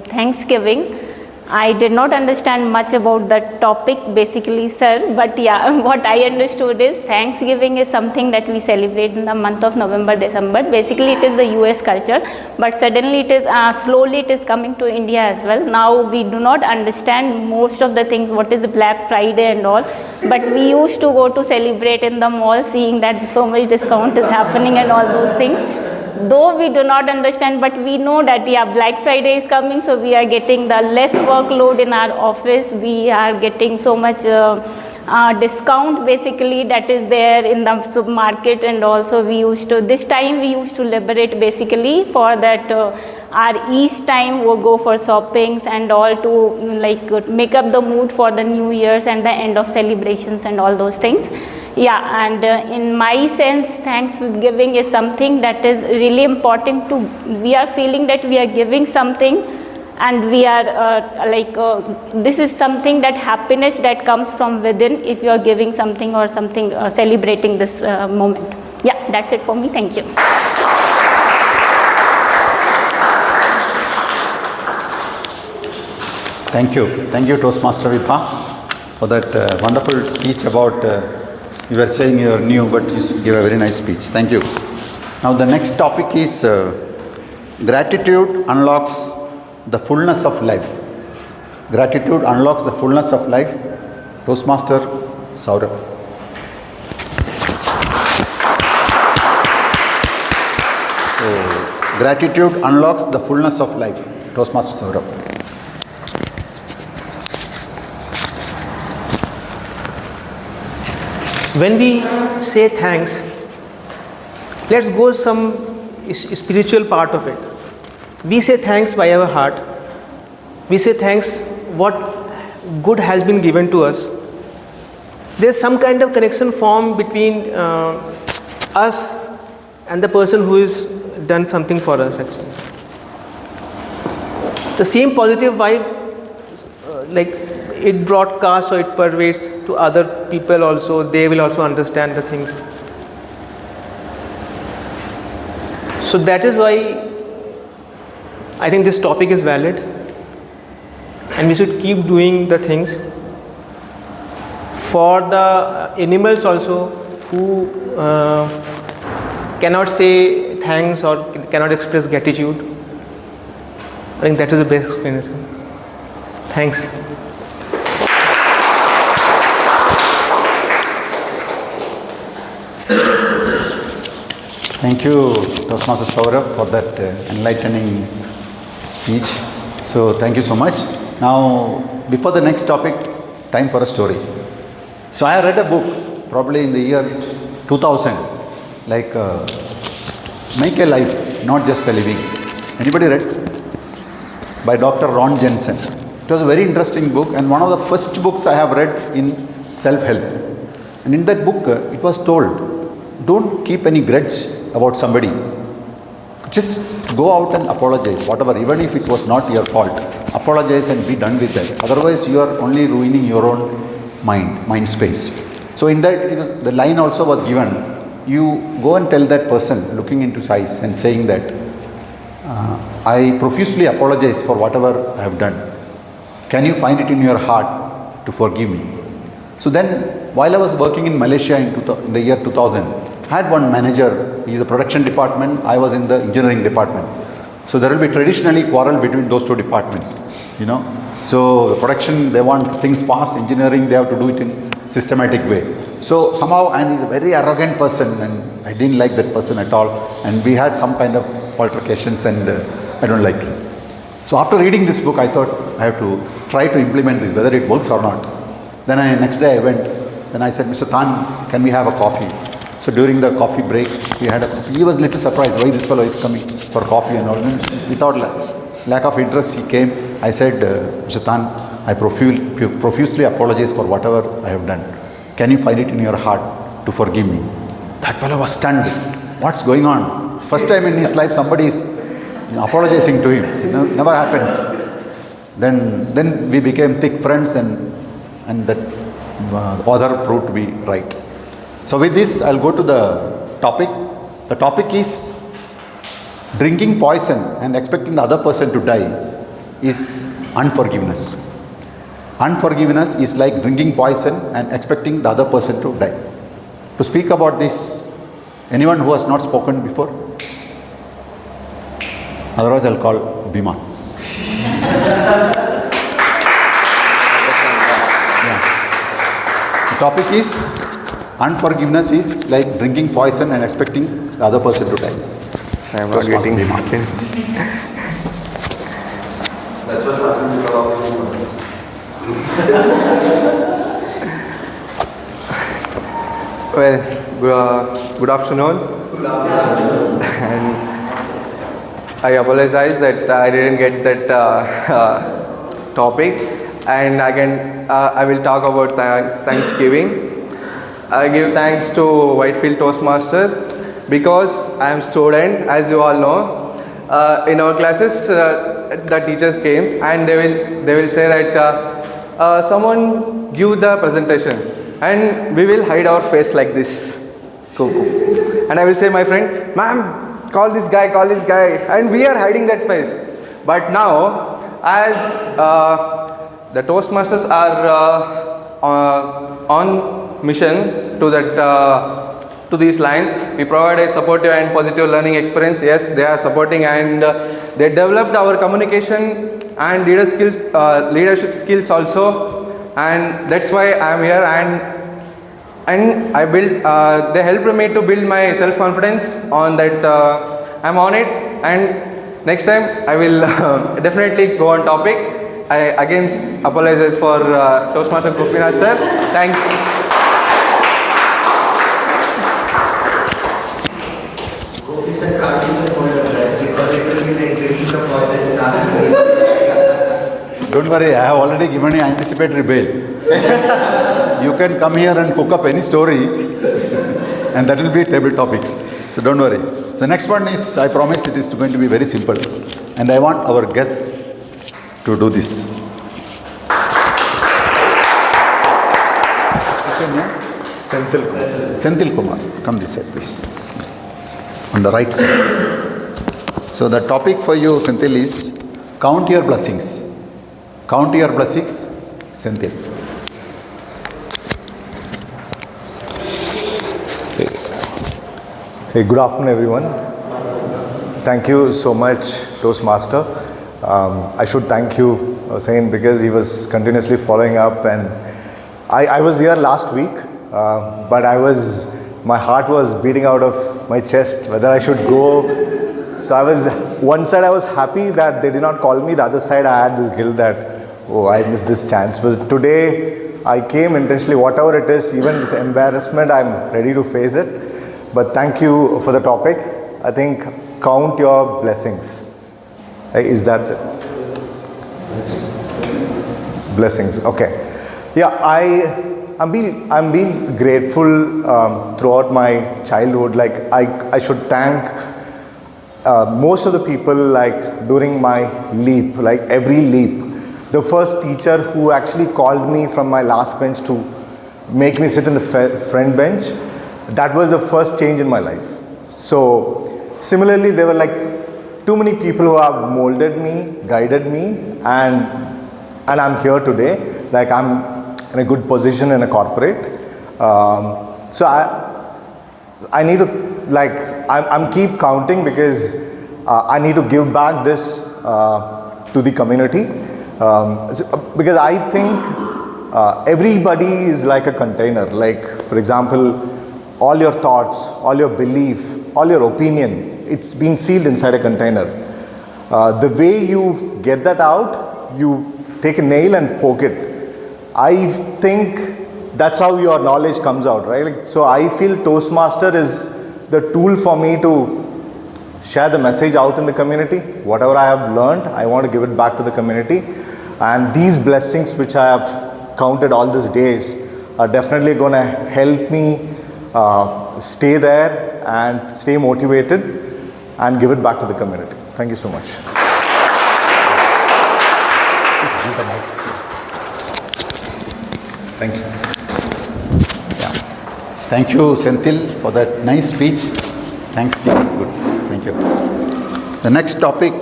S15: Thanksgiving. I did not understand much about that topic basically, sir, but yeah, what I understood is Thanksgiving is something that we celebrate in the month of November, December. Basically it is the US culture, but suddenly it is, slowly it is coming to India as well. Now we do not understand most of the things, what is Black Friday and all, but we used to go to celebrate in the mall, seeing that so much discount is happening and all those things. Though we do not understand, but we know that yeah, Black Friday is coming, so we are getting the less workload in our office. We are getting so much discount basically that is there in the supermarket, and also we used to, this time we used to liberate basically for that our East time will go for shoppings and all to like make up the mood for the New Year's and the end of celebrations and all those things. Yeah, and in my sense, Thanksgiving is something that is really important to, we are feeling that we are giving something, and we are this is something that happiness that comes from within if you are giving something or something, celebrating this moment. Yeah, that's it for me. Thank you.
S13: Thank you, Toastmaster Vibha, for that wonderful speech about, you were saying you are new, but you gave a very nice speech. Thank you. Now the next topic is gratitude unlocks the fullness of life. Gratitude unlocks the fullness of life. Toastmaster Saurabh. So, gratitude unlocks the fullness of life. Toastmaster Saurabh.
S16: When we say thanks, let's go some spiritual part of it. We say thanks by our heart. We say thanks what good has been given to us. There's some kind of connection formed between us and the person who has done something for us actually. The same positive vibe, like it broadcasts or it pervades to other people also, they will also understand the things. So that is why I think this topic is valid, and we should keep doing the things for the animals also who cannot say thanks or cannot express gratitude. I think that is the best explanation. Thanks.
S13: Thank you, Toastmaster Saurabh, for that enlightening speech. So thank you so much. Now, before the next topic, time for a story. So I read a book probably in the year 2000, like Make a Life, Not Just a Living. Anybody read? By Dr. Ron Jensen. It was a very interesting book and one of the first books I have read in self-help. And in that book, it was told, don't keep any grudge about somebody. Just go out and apologize, whatever, even if it was not your fault. Apologize and be done with that. Otherwise, you are only ruining your own mind space. So in that, the line also was given, you go and tell that person looking into his eyes and saying that, I profusely apologize for whatever I have done. Can you find it in your heart to forgive me? So then, while I was working in Malaysia in the year 2000, I had one manager, he is the production department, I was in the engineering department. So there will be traditionally quarrel between those two departments, you know. So the production, they want things fast, engineering, they have to do it in systematic way. So somehow, and he's a very arrogant person and I didn't like that person at all. And we had some kind of altercations and I don't like it. So after reading this book, I thought I have to try to implement this, whether it works or not. Then next day I went, then I said, Mr. Tan, can we have a coffee? So during the coffee break, we had a coffee. He was a little surprised why this fellow is coming for coffee and all. Without lack of interest, he came. I said, Mr. Tan, I profusely apologize for whatever I have done. Can you find it in your heart to forgive me? That fellow was stunned. What's going on? First time in his life somebody is apologizing to him. It never happens. Then we became thick friends and that other proved to be right. So with this, I'll go to the topic. The topic is drinking poison and expecting the other person to die is unforgiveness. Unforgiveness is like drinking poison and expecting the other person to die. To speak about this, anyone who has not spoken before? Otherwise, I'll call Bhima. The topic is unforgiveness is like drinking poison and expecting the other person to die.
S2: I am not getting Bhima. That's what happens to
S17: well, good afternoon. And I apologize that I didn't get that topic. And again, I will talk about Thanksgiving. I give thanks to Whitefield Toastmasters because I am student, as you all know. In our classes, the teachers came and they will say that someone give the presentation and we will hide our face like this. And I will say, my friend, ma'am, call this guy, and we are hiding that face. But now, as the Toastmasters are on mission to that to these lines, we provide a supportive and positive learning experience. Yes, they are supporting, and they developed our communication and leadership skills also, and that's why I am here. And I build. They helped me to build my self-confidence on that. I'm on it, and next time I will definitely go on topic. I again apologize for Toastmaster Gopinath sir. Thanks.
S13: Don't worry, I have already given you anticipatory bail. You can come here and cook up any story and that will be table topics. So don't worry. So next one is, I promise it is going to be very simple. And I want our guests to do this. What's your name?
S11: Senthil Kumar.
S13: Senthil Kumar. Come this side, please. On the right side. So the topic for you, Senthil, is count your blessings. Count your blessings, Senthil.
S11: Hey, good afternoon, everyone. Thank you so much, Toastmaster. I should thank you, Sain, because he was continuously following up, and I was here last week, but my heart was beating out of my chest whether I should go. So one side I was happy that they did not call me, the other side I had this guilt that, oh, I missed this chance. But today I came intentionally, whatever it is, even this embarrassment, I'm ready to face it. But thank you for the topic. I think count your blessings. Is that blessings? Okay. Yeah, I'm being grateful throughout my childhood. Like I should thank most of the people, like during my leap, like every leap. The first teacher who actually called me from my last bench to make me sit in the front bench, that was the first change in my life. So similarly, there were like too many people who have molded me, guided me, and I'm here today. Like I'm in a good position in a corporate. So I need to, like, I'm keep counting because I need to give back this to the community. Because I think everybody is like a container. Like, for example, all your thoughts, all your belief, all your opinion, it's been sealed inside a container. The way you get that out, you take a nail and poke it. I think that's how your knowledge comes out, right? Like, so I feel Toastmaster is the tool for me to share the message out in the community. Whatever I have learned, I want to give it back to the community. And these blessings which I have counted all these days are definitely going to help me stay there and stay motivated and give it back to the community. Thank you so much.
S13: Thank you. Yeah. Thank you, Senthil, for that nice speech. Thanks, Good. Thank you. The next topic,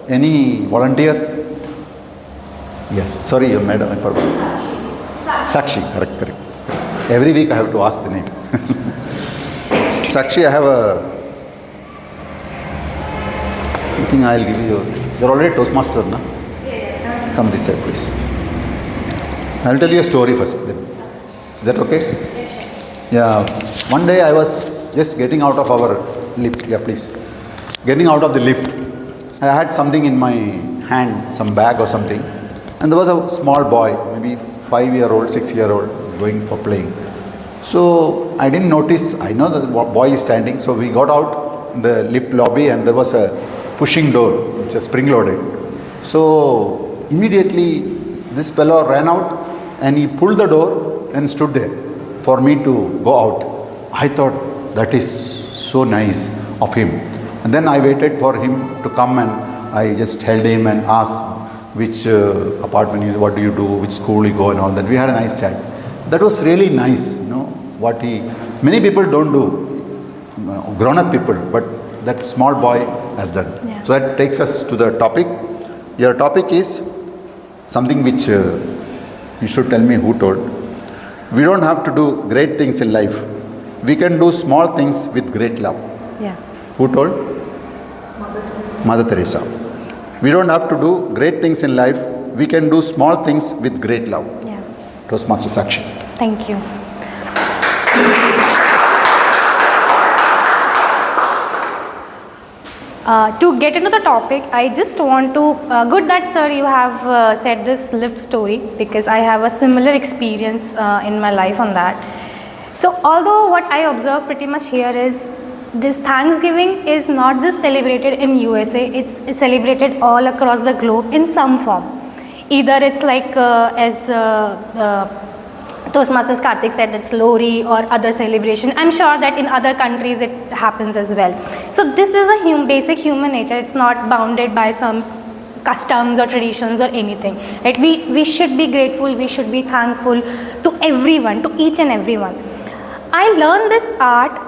S13: any volunteer? Yes. Sorry, you madam, I forgot. Sakshi. Correct. Every week I have to ask the name. Sakshi, I have I think I'll give you. You're already Toastmaster, na? Yeah. Come this side, please. I'll tell you a story first. Then. Is that okay? Yeah. One day I was just getting out of our lift. Yeah, please. Getting out of the lift. I had something in my hand, some bag or something. And there was a small boy, maybe 5-year-old, 6-year-old, going for playing. So I didn't notice, I know the boy is standing, so we got out in the lift lobby and there was a pushing door which is spring loaded. So immediately this fellow ran out and he pulled the door and stood there for me to go out. I thought that is so nice of him. And then I waited for him to come and I just held him and asked which apartment you, what do you do, which school you go and all that. We had a nice chat. That was really nice, you know, what he, many people don't do, grown-up people, but that small boy has done.
S15: Yeah.
S13: So that takes us to the topic. Your topic is something which you should tell me who told. We don't have to do great things in life. We can do small things with great love.
S15: Yeah.
S13: Who told? Mother Teresa. We don't have to do great things in life. We can do small things with great love.
S15: Yeah.
S13: Toastmaster Sakshi.
S15: Thank you. To get into the topic, I just want to, good that sir you have said this lift story, because I have a similar experience in my life on that. So although what I observe pretty much here is this Thanksgiving is not just celebrated in USA, it's celebrated all across the globe in some form. Either it's like as Toastmasters Karthik said, it's Lori or other celebration. I'm sure that in other countries it happens as well. So this is a basic human nature. It's not bounded by some customs or traditions or anything. Right? We should be grateful. We should be thankful to everyone, to each and everyone. I learned this art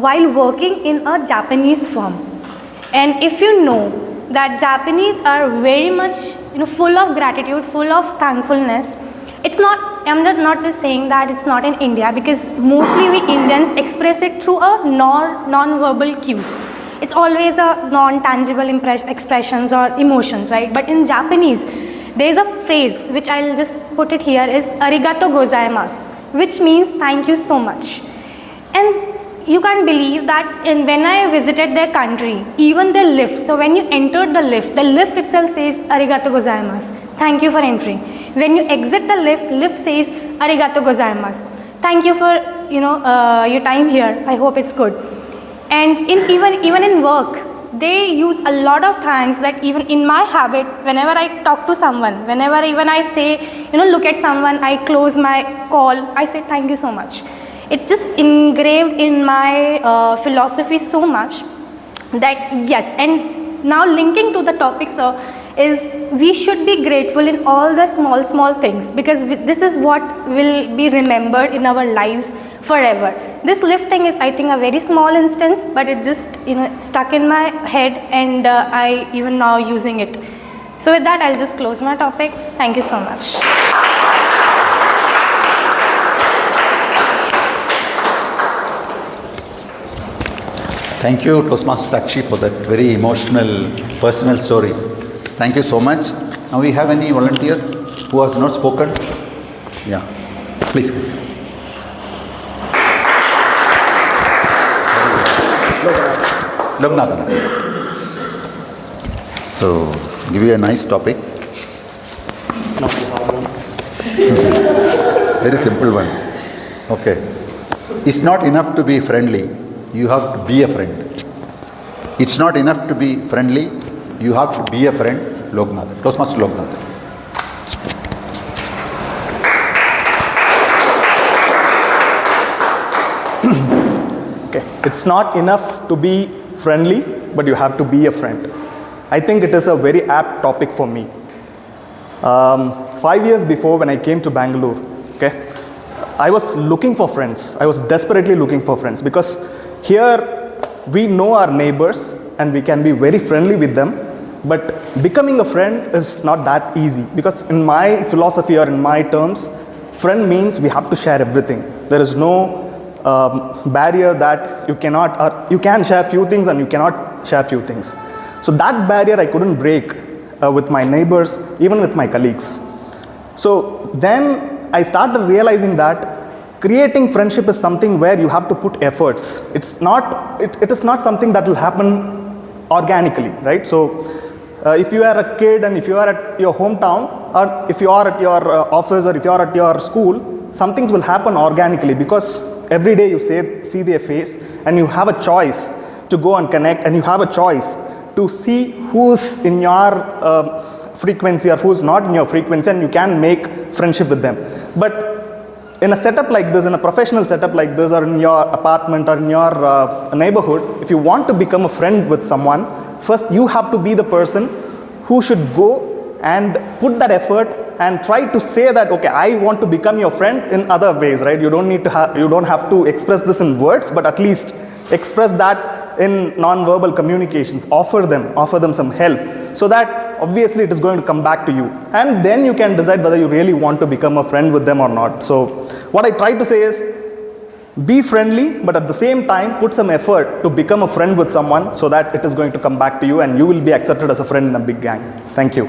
S15: while working in a Japanese firm. And if you know that Japanese are very much full of gratitude, full of thankfulness. It's not, I'm not just saying that it's not in India, because mostly we Indians express it through a non-verbal cues. It's always a non-tangible expressions or emotions, right? But in Japanese, there is a phrase which I'll just put it here is arigato gozaimasu, which means thank you so much. And you can't believe that when I visited their country, even their lift, so when you entered the lift itself says arigato gozaimasu, thank you for entering. When you exit the lift says arigato gozaimasu, thank you for your time here, I hope it's good. And even in work, they use a lot of thanks. That even in my habit, whenever I talk to someone, whenever even I say look at someone, I close my call, I say thank you so much. It's just engraved in my philosophy so much that yes. And now linking to the topic, sir, is we should be grateful in all the small things, because this is what will be remembered in our lives forever. This lift thing is, I think, a very small instance, but it just stuck in my head, and I even now using it. So with that, I'll just close my topic. Thank you so much.
S13: Thank you, Toastmaster Sakshi, for that very emotional, personal story. Thank you so much. Now we have any volunteer who has not spoken? Yeah, please. Lognathan. So, give you a nice topic. Very simple one. Okay. It's not enough to be friendly. You have to be a friend. It's not enough to be friendly. You have to be a friend. Lognathan. Toastmaster Lognathan.
S18: Okay. It's not enough to be friendly, but you have to be a friend. I think it is a very apt topic for me. 5 years before, when I came to Bangalore, okay, I was looking for friends. I was desperately looking for friends, because here we know our neighbors and we can be very friendly with them, but becoming a friend is not that easy, because in my philosophy or in my terms, friend means we have to share everything. There is no barrier that you cannot, or you can share few things and you cannot share few things. So that barrier I couldn't break with my neighbors, even with my colleagues. So then I started realizing that creating friendship is something where you have to put efforts. It's not, it is not something that will happen organically, right? So if you are a kid and if you are at your hometown, or if you are at your office, or if you are at your school, some things will happen organically, because every day you see their face, and you have a choice to go and connect, and you have a choice to see who's in your frequency or who's not in your frequency, and you can make friendship with them. But in a setup like this, in a professional setup like this, or in your apartment or in your neighborhood, if you want to become a friend with someone, first you have to be the person who should go and put that effort and try to say that, okay, I want to become your friend in other ways, right? You don't have to express this in words, but at least express that in non-verbal communications. Offer them some help, so that obviously it is going to come back to you, and then you can decide whether you really want to become a friend with them or not. So what I try to say is, be friendly, but at the same time put some effort to become a friend with someone, so that it is going to come back to you and you will be accepted as a friend in a big gang. Thank you.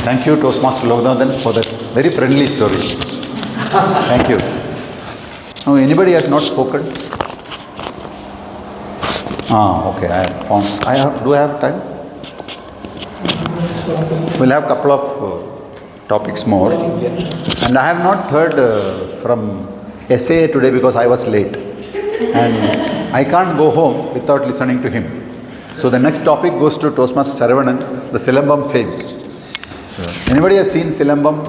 S13: Thank you, Toastmaster Loganathan, for that very friendly story. Thank you. Now, anybody has not spoken? Okay, I have found. Do I have time? We'll have a couple of topics more. And I have not heard from SA today because I was late. And I can't go home without listening to him. So the next topic goes to Toastmaster Saravanan, the Silambam fame. Anybody has seen Silambam?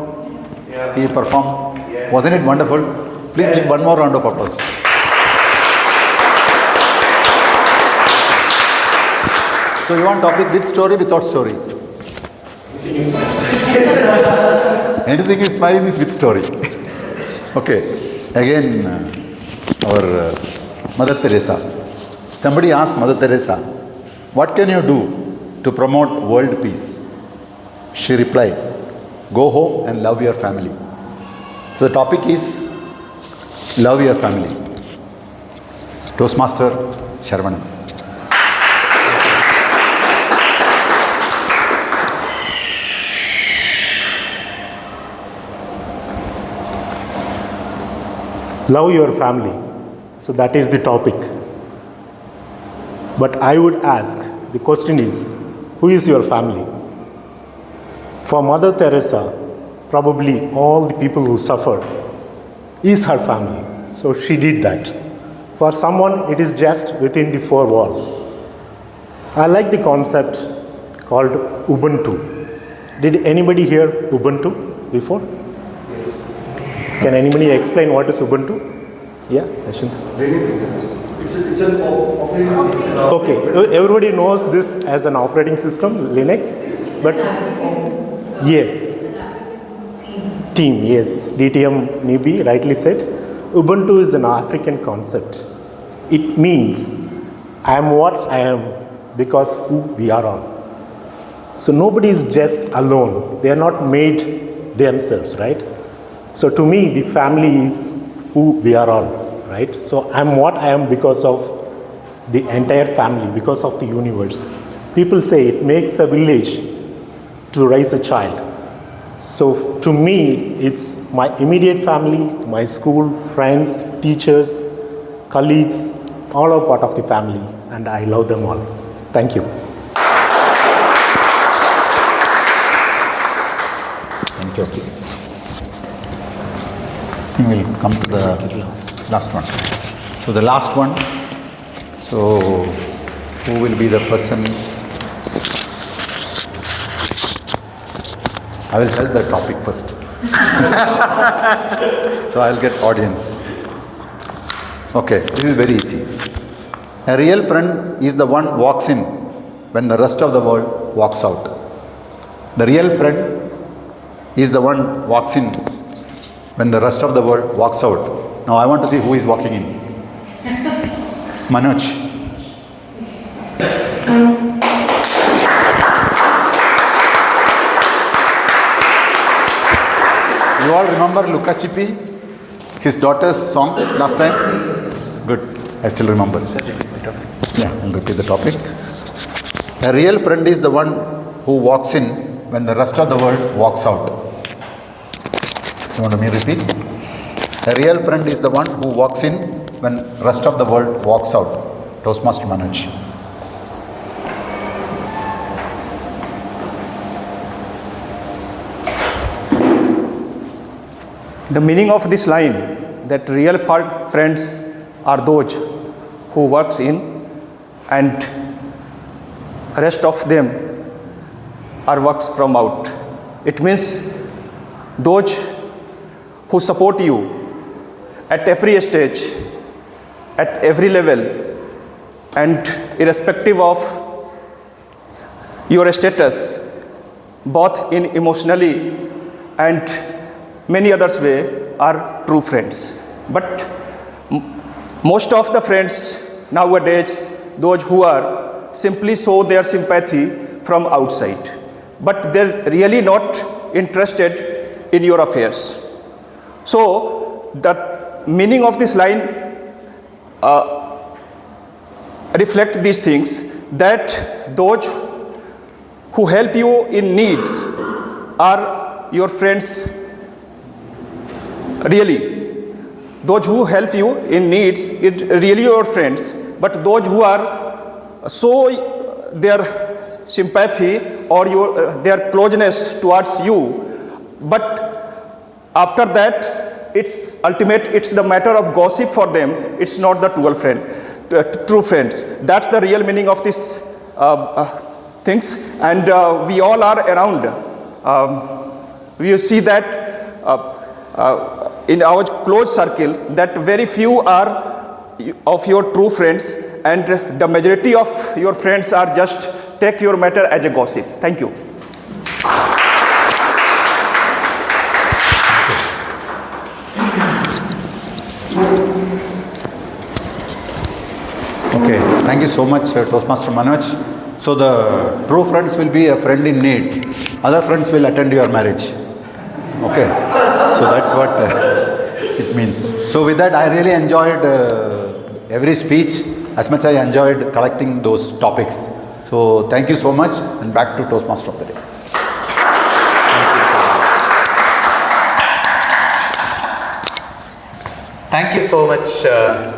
S13: Yeah. He performed? Yes. Wasn't it wonderful? Please give one more round of applause. So you want topic with story, without story? Anything is fine is with story. Okay. Again, our Mother Teresa. Somebody asked Mother Teresa, what can you do to promote world peace? She replied, go home and love your family. So the topic is love your family. Toastmaster Saravanan.
S1: Love your family. So that is the topic. But I would ask, the question is, who is your family? For Mother Teresa, probably all the people who suffered is her family. So she did that. For someone, it is just within the four walls. I like the concept called Ubuntu. Did anybody hear Ubuntu before? Can anybody explain what is Ubuntu? Yeah, Ashwin.
S2: It's an operating system.
S1: Okay, everybody knows this as an operating system, Linux, but yes, team, yes, DTM Nibi rightly said. Ubuntu is an African concept. It means I am what I am because who we are all. So nobody is just alone. They are not made themselves, right? So to me, the family is who we are all, right? So I am what I am because of the entire family, because of the universe. People say it makes a village to raise a child. So to me, it's my immediate family, my school, friends, teachers, colleagues, all are part of the family, and I love them all. Thank you.
S13: Thank you. I think we'll come to the last one. So the last one. So who will be the person? I will tell the topic first. So I'll get audience. Okay, this is very easy. A real friend is the one who walks in when the rest of the world walks out. The real friend is the one who walks in when the rest of the world walks out. Now I want to see who is walking in. Manoj. You all remember Luka Chipi? His daughter's song last time? Good. I still remember. Yeah, I'll repeat the topic. A real friend is the one who walks in when the rest of the world walks out. You want me to repeat? A real friend is the one who walks in when rest of the world walks out. Toastmaster Manoj.
S18: The meaning of this line, that real friends are those who works in, and rest of them are works from out. It means those who support you at every stage, at every level, and irrespective of your status, both in emotionally and many others way, are true friends. But most of the friends nowadays, those who are simply show their sympathy from outside, but they're really not interested in your affairs. So the meaning of this line reflect these things, that those who help you in needs are your friends. Really, those who help you in needs, it really your friends. But those who are show their sympathy or their closeness towards you, but after that, it's ultimate. It's the matter of gossip for them. It's not the true friends. That's the real meaning of this things. And we all are around. We see that in our close circle, that very few are of your true friends, and the majority of your friends are just take your matter as a gossip. Thank you.
S13: Okay, thank you so much, Toastmaster Manoj. So the true friends will be a friend in need. Other friends will attend your marriage. Okay, so that's what it means. So with that, I really enjoyed every speech as much as I enjoyed collecting those topics. So thank you so much, and back to Toastmaster of the Day.
S3: Thank you so much,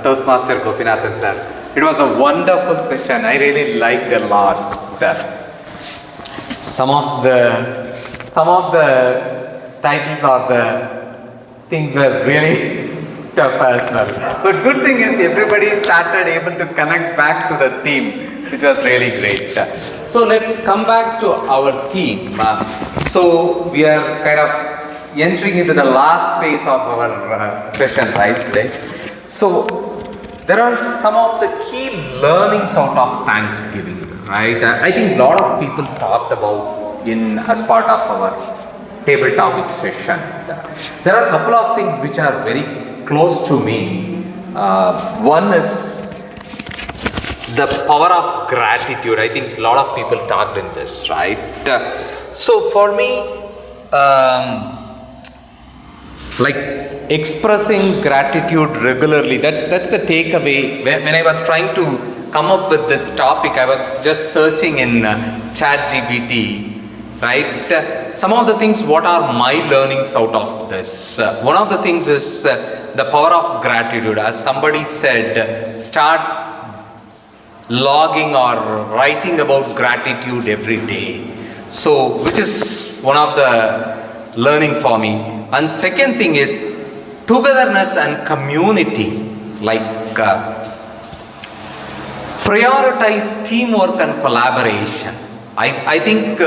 S3: Toastmaster Gopinathan sir. It was a wonderful session. I really liked a lot. Some of the titles or the things were really tough as well. But good thing is everybody started able to connect back to the theme, which was really great. So let's come back to our theme. So we are kind of entering into the last phase of our session, right, today. So there are some of the key learnings out of Thanksgiving, right? I think a lot of people talked about as part of our table topic session. There are a couple of things which are very close to me. One is the power of gratitude. I think a lot of people talked in this, right? So for me, like expressing gratitude regularly, that's the takeaway. When I was trying to come up with this topic, I was just searching in ChatGPT, right? Some of the things, what are my learnings out of this? One of the things is the power of gratitude. As somebody said, start logging or writing about gratitude every day. So, which is one of the learning for me. And second thing is togetherness and community, like prioritize teamwork and collaboration. I think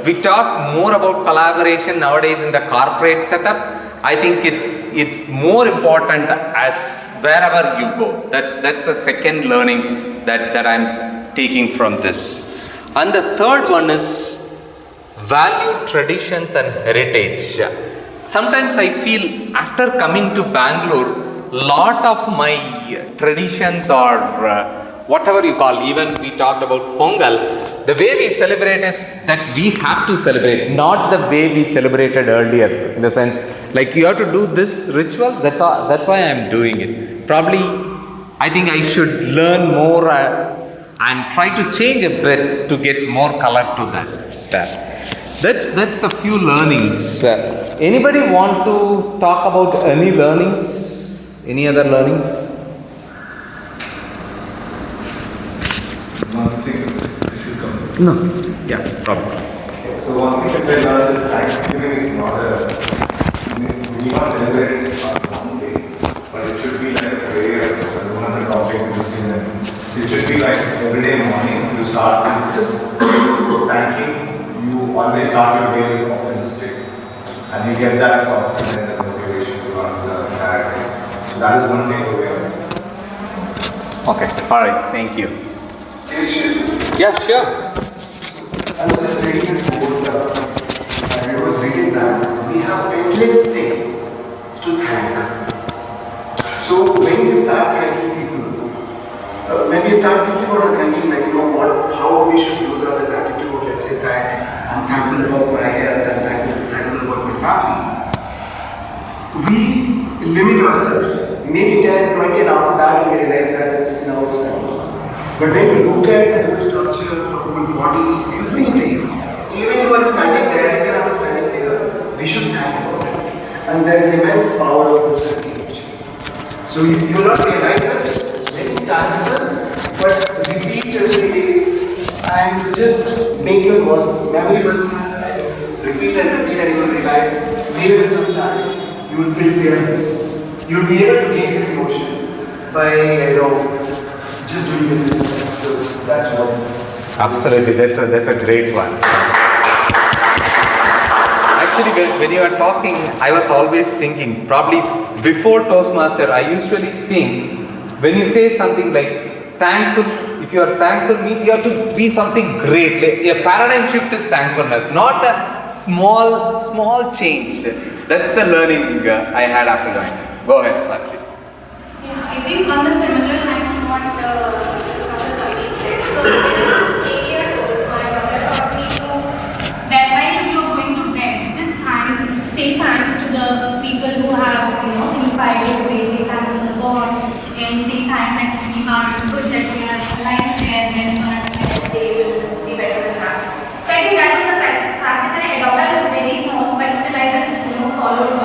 S3: we talk more about collaboration nowadays in the corporate setup. I think it's more important as wherever you go. That's the second learning that I'm taking from this. And the third one is value traditions and heritage. Sometimes I feel after coming to Bangalore, lot of my traditions or whatever you call, even we talked about Pongal, the way we celebrate is that we have to celebrate, not the way we celebrated earlier, in the sense, like you have to do this rituals, that's why I'm doing it. Probably, I think I should learn more and try to change a bit to get more color to that. That's the few learnings. Anybody want to talk about any learnings? Any other learnings?
S19: One thing you should come.
S3: No. Yeah, problem.
S19: So one thing which I learned is Thanksgiving is not we must celebrate get that confidence and motivation to run the entire thing. So that is one takeaway.
S3: Okay, all right, thank you.
S9: Can you share something?
S3: Yeah, sure.
S9: I was just reading a quote, and I was reading that we have endless things to thank. So when we start thanking people, when we start thinking about thanking, like how we should use our gratitude, let's say I'm thankful about my health, I'm thankful about my family. We limit ourselves. Maybe 10, 20, and after that we realize that it's now it's time. But when you look at the whole structure, the whole body, everything, even if I'm standing there, even if I'm standing there, we should thank about it. And there is immense power of this thanking. So you will not realize that it's very tangible, but repeat every day and just make your memory personal and repeat and you will realize maybe with some time you will feel fearless. You will be able to gauge your emotion by just doing this exercise. So that's what.
S3: Absolutely, that's a great one. Actually, when you are talking, I was always thinking, probably before Toastmaster, I usually think, when you say something like thankful, if you are thankful means you have to be something great. Like a paradigm shift is thankfulness, not a small change. That's the learning I had after learning. Go ahead, Sakshi.
S12: Yeah, I think on the similar lines to what Professor Saeed said. So when I was 8 years old, my mother taught me to, that while you're going to bed, just say thanks to the people who have inspired you today. Say thanks to the God, and say thanks that we are good that we are alive today, and then our next day will be better than that. So I think that was the practice I adopted. I was very small, but still I just followed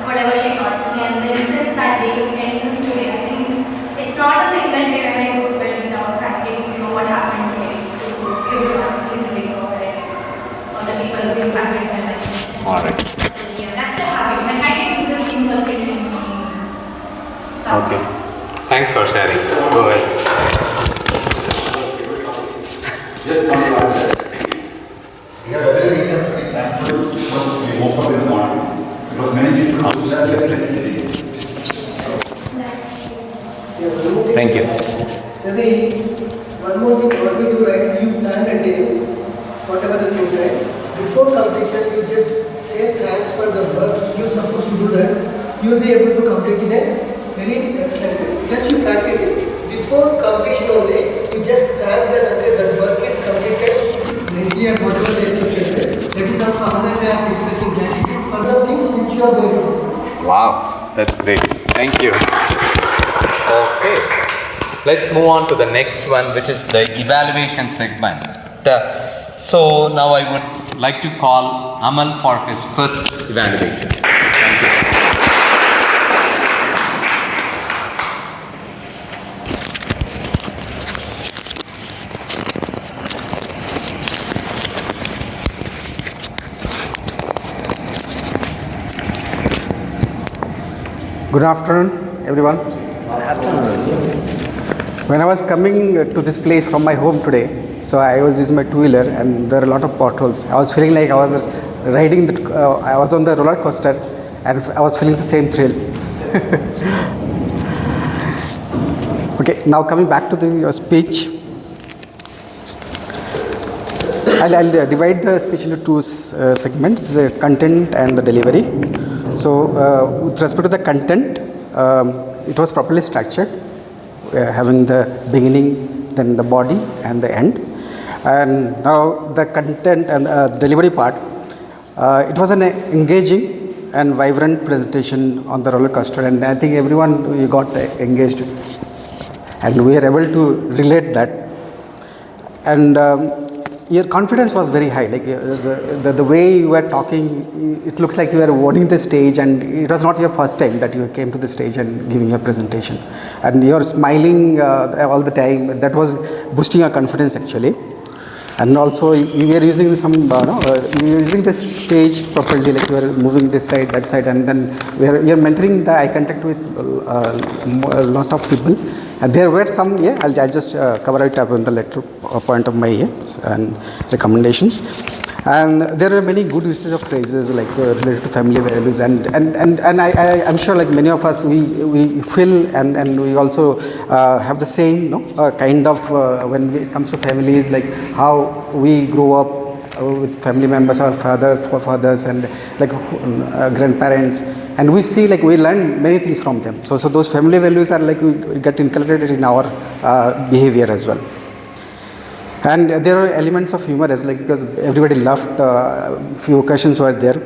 S12: whatever she taught me. And then since that day and since today, I think it's not a single day when I go to bed without thanking what happened today to everyone in the day or the people who impacted my life.
S3: All right.
S12: So yeah, that's the habit. And I think it's just inculcated in me.
S3: Okay. Thanks for sharing. Go ahead.
S13: Just one last. We are very recently thankful because we woke up in the morning. Because many people do that yesterday.
S3: Thank you.
S14: Maybe one more thing, what we do, right? You plan a day, whatever the things, right? Before completion, you just say thanks for the works you're supposed to do that. You'll be able to complete in a very excellent way. Just you practice it. Before completion only, you just thanks that okay, that work is completed nicely and whatever they expected. That is also another way of expressing gratitude for the things which you are going to do.
S3: Wow, that's great. Thank you. Okay, let's move on to the next one, which is the evaluation segment. So now I would like to call Amal for his first evaluation. Thank you.
S5: Good afternoon, everyone. When I was coming to this place from my home today, so I was using my two-wheeler and there are a lot of potholes. I was feeling like I was riding, I was on the roller coaster and I was feeling the same thrill. Okay, now coming back to your speech. I'll divide the speech into two segments, the content and the delivery. So, with respect to the content, it was properly structured, having the beginning, then the body and the end. And now the content and delivery part, it was an engaging and vibrant presentation on the roller coaster, and I think everyone got engaged and we are able to relate that. And your confidence was very high, like the way you were talking, it looks like you were owning the stage, and it was not your first time that you came to the stage and giving your presentation. And you're smiling all the time, that was boosting your confidence actually. And also you were using some, you were using the stage properly, like you were moving this side, that side, and then you're mentoring the eye contact with a lot of people. And there were some, I'll just cover it up in the lecture point of my and recommendations. And there are many good uses of phrases like related to family values, and I'm sure like many of us we feel and we also have the same kind of when it comes to families, like how we grow up with family members, our forefathers and like grandparents, and we see like we learn many things from them. So those family values are like we get inculcated in our behavior as well. And there are elements of humor as like, because everybody laughed, few occasions were there.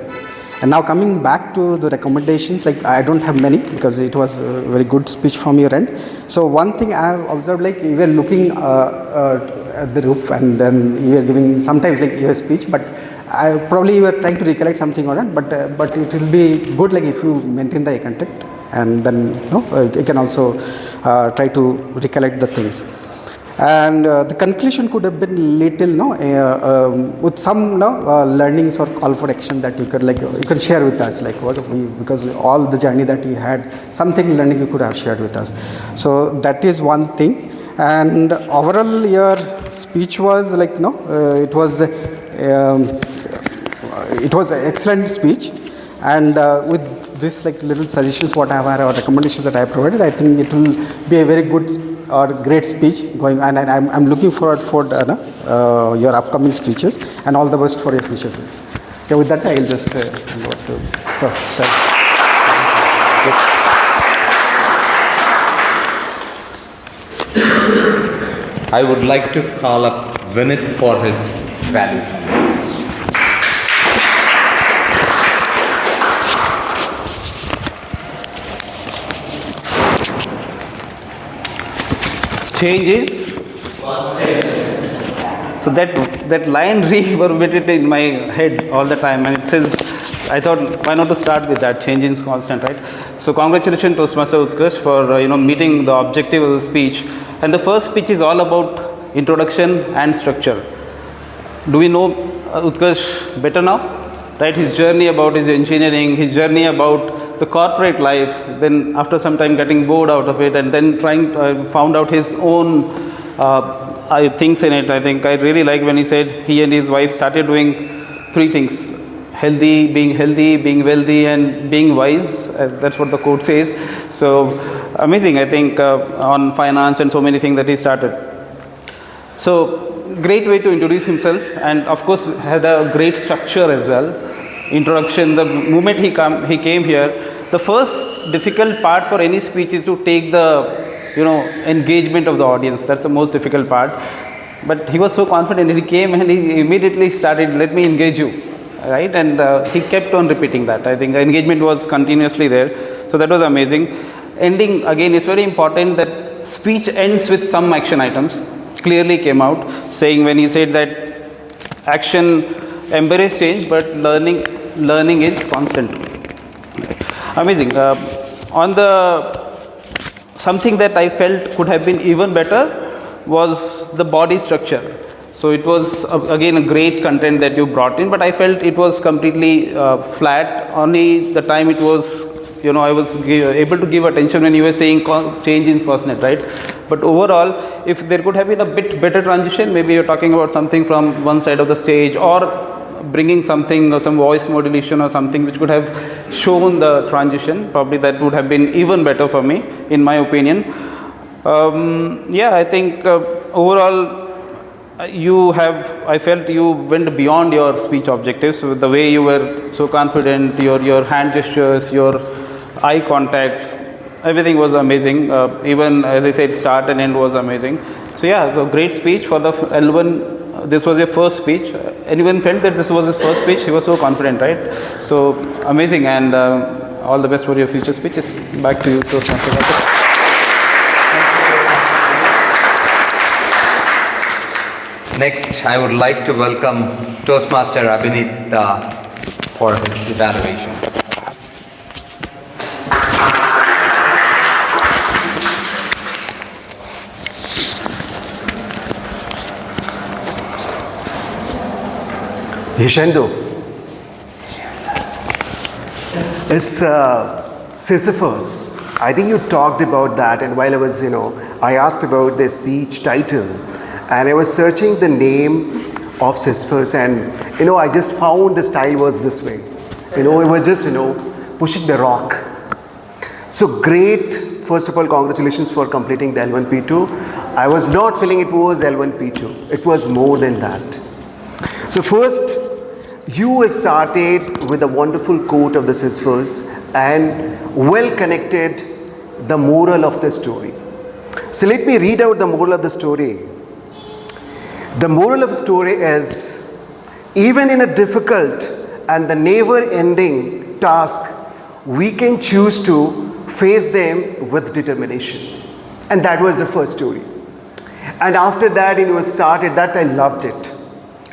S5: And now coming back to the recommendations, like I don't have many because it was a very good speech from your end. So one thing I have observed, like you were looking at the roof and then you were giving sometimes like your speech, but probably you were trying to recollect something or not, but it will be good like if you maintain the eye contact and then you can also try to recollect the things. And the conclusion could have been little, with some learnings or call for action that you could share with us, like because all the journey that you had, something learning you could have shared with us. So that is one thing. And overall, your speech was like, it was an excellent speech. And with this like little suggestions, whatever or recommendations that I provided, I think it will be a very good or great speech going, and I'm looking forward for your upcoming speeches, and all the best for your future. Okay, with that, I'll just hand over to Prof.
S3: I would like to call up Vinith for his value comments.
S8: Change is so that line reverberated in my head all the time, and it says, I thought why not to start with that, change is constant, right? So congratulations Toastmaster Utkarsh for meeting the objective of the speech. And the first speech is all about introduction and structure. Do we know Utkarsh better now? Right, his journey about his engineering, his journey about the corporate life, then after some time getting bored out of it, and then found out his own things in it. I think I really like when he said he and his wife started doing 3 things: being healthy, being wealthy, and being wise. That's what the quote says. So amazing, I think, on finance and so many things that he started. So great way to introduce himself, and of course had a great structure as well. Introduction, the moment he came here, the first difficult part for any speech is to take the engagement of the audience. That's the most difficult part. But he was so confident, he came and he immediately started, let me engage you, right? And he kept on repeating that. I think the engagement was continuously there. So that was amazing. Ending, again, is very important that speech ends with some action items. Clearly came out, saying when he said that action embrace change, but learning is constant. Amazing. On the something that I felt could have been even better was the body structure. So it was again a great content that you brought in, but I felt it was completely flat. Only the time it was, I was able to give attention when you were saying change in constant, right? But overall, if there could have been a bit better transition, maybe you're talking about something from one side of the stage, or bringing something or some voice modulation or something which could have shown the transition, probably that would have been even better for me, in my opinion. I think overall I felt you went beyond your speech objectives with the way you were so confident, your hand gestures, your eye contact, everything was amazing. Even as I said, start and end was amazing. So a great speech for the L1. This was your first speech. Anyone felt that this was his first speech? He was so confident, right? So amazing, and all the best for your future speeches. Back to you, Toastmaster.
S3: Next, I would like to welcome Toastmaster Abhinit for his evaluation.
S9: Yeshendu, it's Sisyphus. I think you talked about that, and while I was, I asked about the speech title, and I was searching the name of Sisyphus, and I just found the style was this way. It was just pushing the rock. So great. First of all, congratulations for completing the L1P2. I was not feeling it was L1P2. It was more than that. So first, you started with a wonderful quote of the Sisyphus and well connected the moral of the story. So let me read out the moral of the story. The moral of the story is, even in a difficult and the never-ending task, we can choose to face them with determination. And that was the first story. And after that, you started that, I loved it.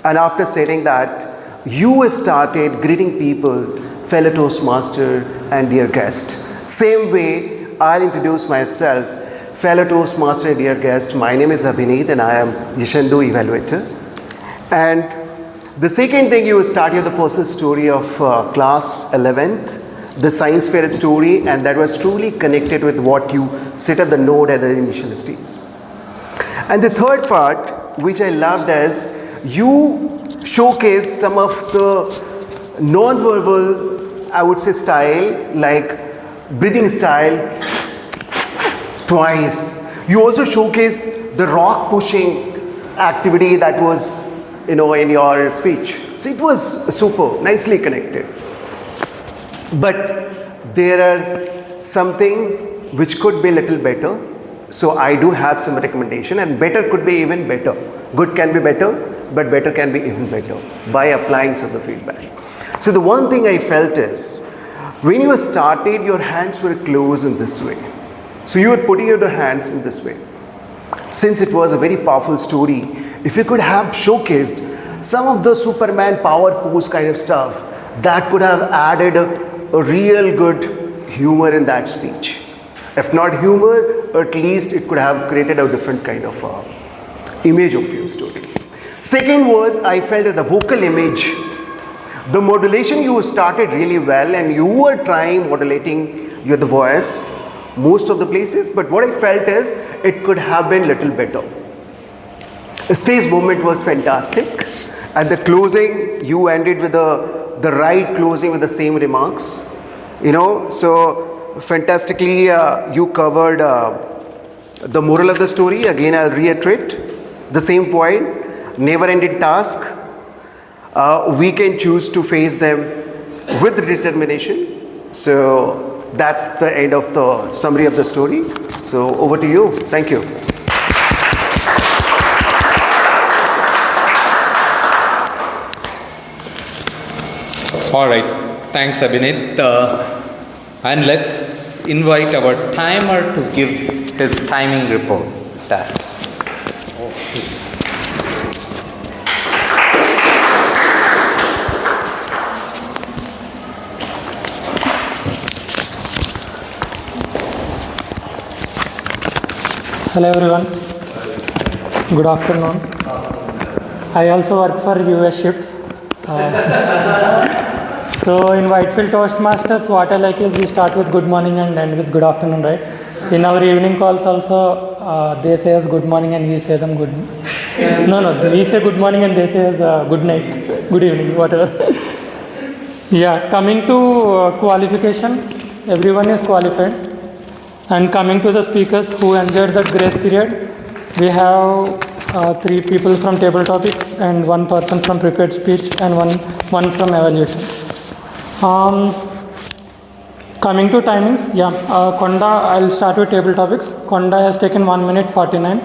S9: And after saying that, you started greeting people, fellow Toastmaster and dear guest. Same way, I'll introduce myself. Fellow Toastmaster and dear guest, my name is Abhineet and I am Yeshendu Evaluator. And the second thing, you started the personal story of class 11th, the science fair story, and that was truly connected with what you set up the node at the initial stage. And the third part, which I loved, is you showcased some of the non-verbal, I would say, style, like breathing style, twice. You also showcased the rock pushing activity that was, in your speech. So it was super, nicely connected. But there are something which could be a little better. So I do have some recommendation, and better could be even better. Good can be better, but better can be even better by applying some of the feedback. So the one thing I felt is, when you started, your hands were closed in this way. So you were putting your hands in this way. Since it was a very powerful story, if you could have showcased some of the Superman power pose kind of stuff, that could have added a real good humor in that speech. If not humor, at least it could have created a different kind of image of your story. Second was, I felt that the vocal image, the modulation, you started really well and you were trying modulating the voice most of the places, but what I felt is it could have been little better. The stage movement was fantastic. At the closing, you ended with the right closing with the same remarks. So fantastically you covered the moral of the story. Again, I'll reiterate the same point. Never-ending task. We can choose to face them with determination. So that's the end of the summary of the story. So over to you. Thank you.
S3: All right, thanks Abhineet. And let's invite our timer to give his timing report.
S4: Hello everyone. Good afternoon. I also work for US shifts. So in Whitefield Toastmasters, what I like is we start with good morning and end with good afternoon, right? In our evening calls also, they say us good morning and we say them good. No, we say good morning and they say us good night, good evening, whatever. Yeah, coming to qualification, everyone is qualified. And coming to the speakers who enjoyed the grace period, we have 3 people from table topics and 1 person from prepared speech and one from evaluation. Coming to timings, Konda, I'll start with table topics. Konda has taken 1 minute 49.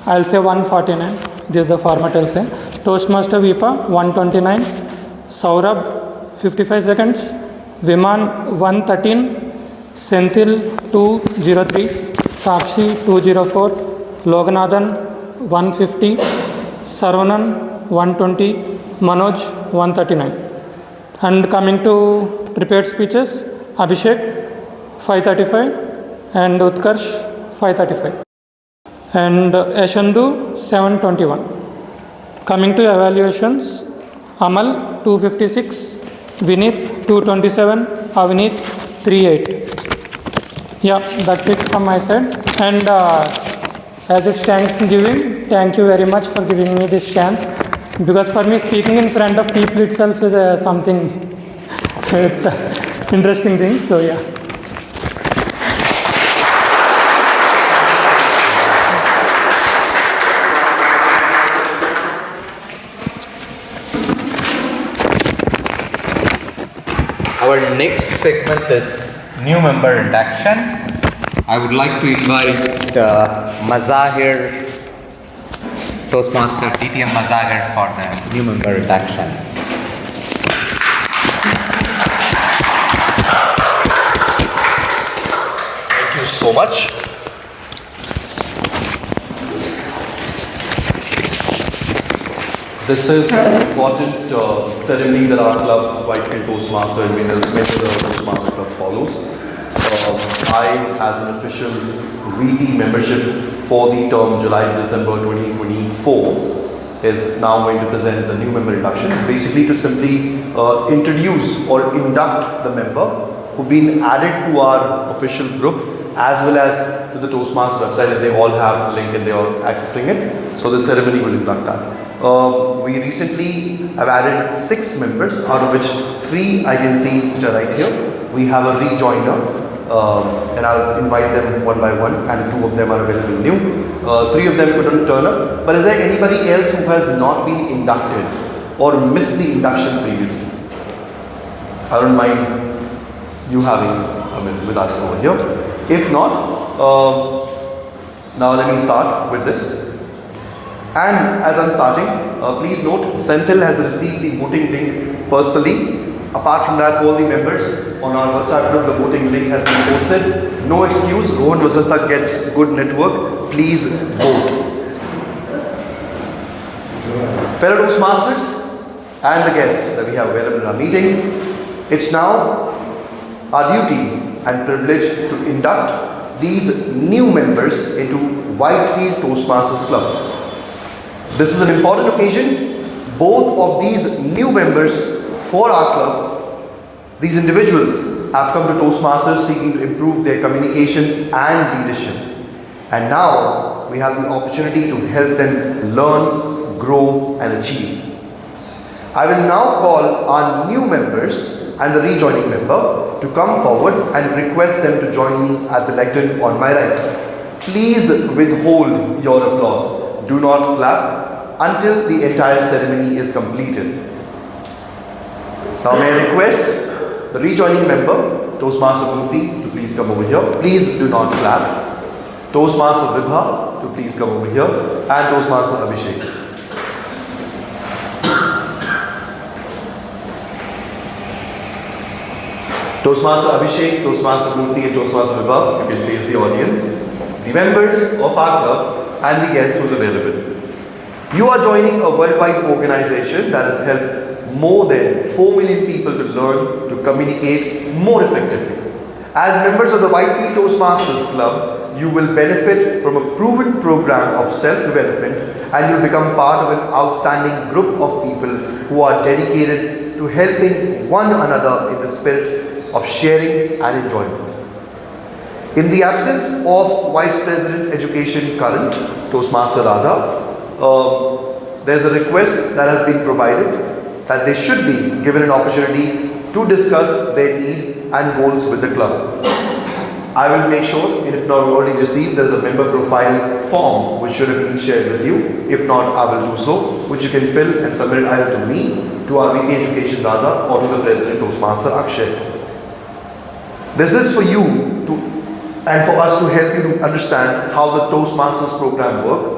S4: I'll say 149. This is the format I'll say. Toastmaster Vipa 129. Saurabh 55 seconds. Viman 113. Senthil 203. Sakshi 204. Loganathan 150. Sarvanan 120. Manoj 139. And coming to prepared speeches, Abhishek 535 and Utkarsh 535 and Yeshendu 721. Coming to evaluations, Amal 256, Vineet 227, Avneet 38. Yeah, that's it from my side. And as it's Thanksgiving, thank you very much for giving me this chance. because for me speaking in front of people itself is something interesting thing. So yeah.
S3: Our next segment is new member induction. I would like to invite Mazahir, Toastmaster DTM Mazahir for the new member induction.
S2: Thank you so much. This is an important ceremony that our club, Whitefield Toastmaster and members of the Toastmaster Club follows. I, as an official repeat membership for the term July to December 2024, is now going to present the new member induction. It's basically to simply introduce or induct the member who've been added to our official group as well as to the Toastmaster website, and they all have a link and they are accessing it. So the ceremony will induct that. We recently have added 6 members, out of which 3 I can see which are right here. We have a rejoiner, and I'll invite them one by one, and 2 of them are available new. 3 of them couldn't turn up. But is there anybody else who has not been inducted or missed the induction previously? I don't mind you having a minute with us over here. If not, now let me start with this. And as I'm starting, please note, Senthil has received the voting link personally. Apart from that, all the members on our WhatsApp group, the voting link has been posted. No excuse, Rohan Vasalta gets good network. Please vote. Fellow Toastmasters and the guests that we have available in our meeting, it's now our duty and privilege to induct these new members into Whitefield Toastmasters Club. This is an important occasion. Both of these new members for our club, these individuals have come to Toastmasters seeking to improve their communication and leadership. And now we have the opportunity to help them learn, grow and achieve. I will now call our new members and the rejoining member to come forward and request them to join me at the lectern on my right. Please withhold your applause. Do not clap until the entire ceremony is completed. Now may I request the rejoining member, Toastmaster Murthy, to please come over here. Please do not clap. Toastmaster Vibha to please come over here, and Toastmaster Abhishek. Toastmaster Abhishek, Toastmaster Murthy and Toastmaster Vibha, you can face the audience, the members of our club and the guest who is available. You are joining a worldwide organization that has helped more than 4 million people to learn to communicate more effectively. As members of the Whitefield Toastmasters Club, you will benefit from a proven program of self-development and you'll become part of an outstanding group of people who are dedicated to helping one another in the spirit of sharing and enjoyment. In the absence of Vice President Education Current, Toastmaster Radha, there's a request that has been provided that they should be given an opportunity to discuss their need and goals with the club. I will make sure, and if not already received, there's a member profile form which should have been shared with you. If not, I will do so, which you can fill and submit either to me, to our VP Education Radha, or to the President Toastmaster Akshay. This is for you to, and for us to help you to understand how the Toastmasters program works.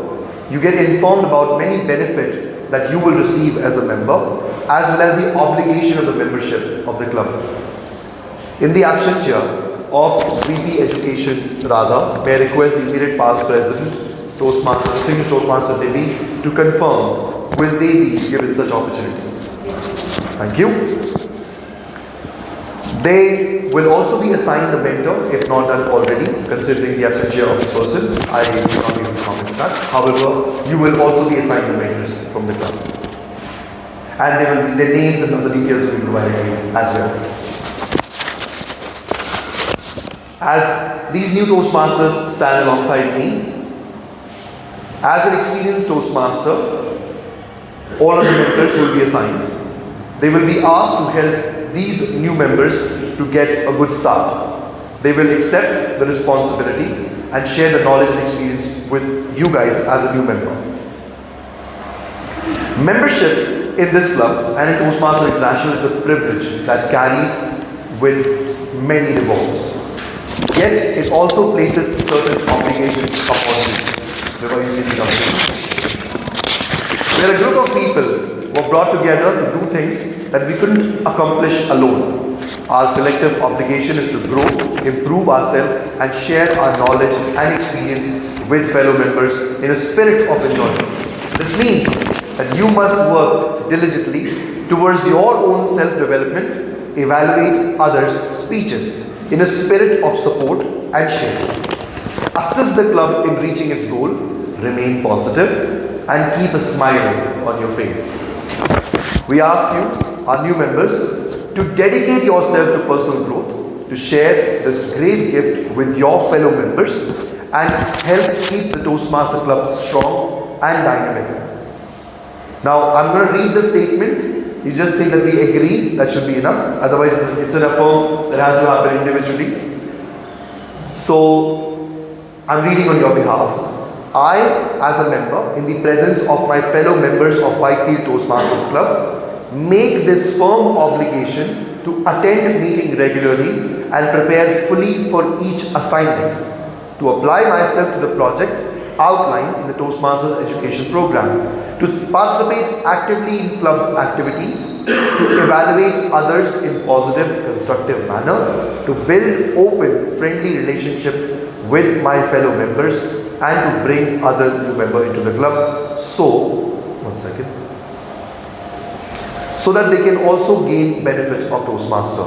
S2: You get informed about many benefits that you will receive as a member, as well as the obligation of the membership of the club. In the absence here of VP Education Radha, may I request the immediate past president, Toastmaster, Senior Toastmaster Devi, to confirm, will they be given such opportunity? Thank you. They will also be assigned a mentor, if not done already, considering the absence here of the person. I will not be able to comment on that. However, you will also be assigned the mentors from the club. And they will be, their names and other details will be provided to you as well. As these new Toastmasters stand alongside me, as an experienced Toastmaster, all of the mentors will be assigned. They will be asked to help these new members to get a good start. They will accept the responsibility and share the knowledge and experience with you guys as a new member. Membership in this club and in Toastmasters International is a privilege that carries with many rewards. Yet it also places certain obligations upon you. We are a group of people who are brought together to do things that we couldn't accomplish alone. Our collective obligation is to grow, improve ourselves and share our knowledge and experience with fellow members in a spirit of enjoyment. This means that you must work diligently towards your own self-development, evaluate others' speeches in a spirit of support and sharing. Assist the club in reaching its goal, remain positive and keep a smile on your face. We ask you, our new members, to dedicate yourself to personal growth, to share this great gift with your fellow members and help keep the Toastmaster Club strong and dynamic. Now, I'm going to read the statement. You just say that we agree, that should be enough. Otherwise, it's an affirm that has to happen individually. So, I'm reading on your behalf. I, as a member, in the presence of my fellow members of Whitefield Toastmasters Club, make this firm obligation to attend meeting regularly and prepare fully for each assignment, to apply myself to the project outlined in the Toastmasters education program, to participate actively in club activities, to evaluate others in positive, constructive manner, to build open, friendly relationship with my fellow members, and to bring other new members into the club. So that they can also gain benefits of Toastmaster.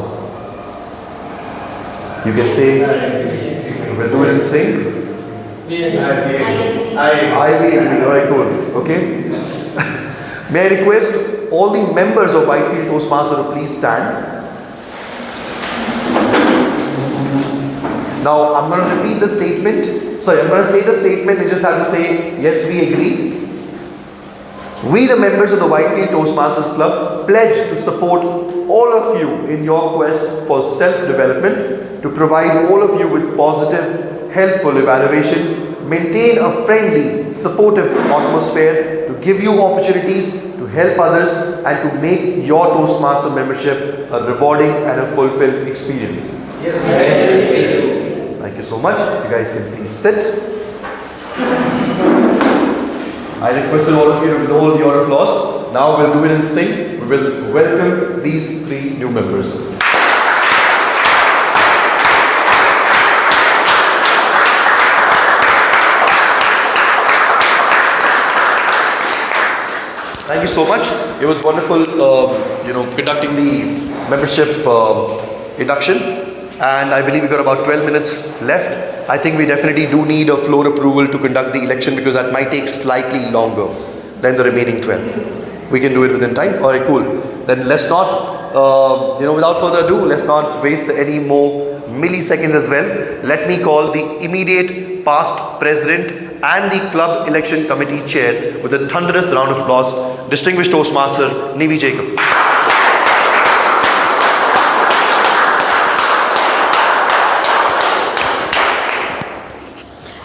S2: You can say, we'll do it in sync. I agree. Alright, good. Okay. May I request all the members of Whitefield Toastmasters to please stand. Now I'm going to repeat the statement. Sorry, I'm going to say the statement. You just have to say, yes, we agree. We, the members of the Whitefield Toastmasters Club, pledge to support all of you in your quest for self-development, to provide all of you with positive, helpful evaluation, maintain a friendly, supportive atmosphere, to give you opportunities to help others, and to make your Toastmaster membership a rewarding and a fulfilled experience. Yes. Thank you so much. You guys can please sit. I requested all of you to withhold your applause. Now we'll do it in sync. We will welcome these three new members. Thank you so much. It was wonderful, conducting the membership induction. And I believe we got about 12 minutes left. I think we definitely do need a floor approval to conduct the election, because that might take slightly longer than the remaining 12. We can do it within time. All right, cool. Then let's not, without further ado, let's not waste any more milliseconds as well. Let me call the immediate past president and the club election committee chair with a thunderous round of applause, distinguished Toastmaster Nivi Jacob.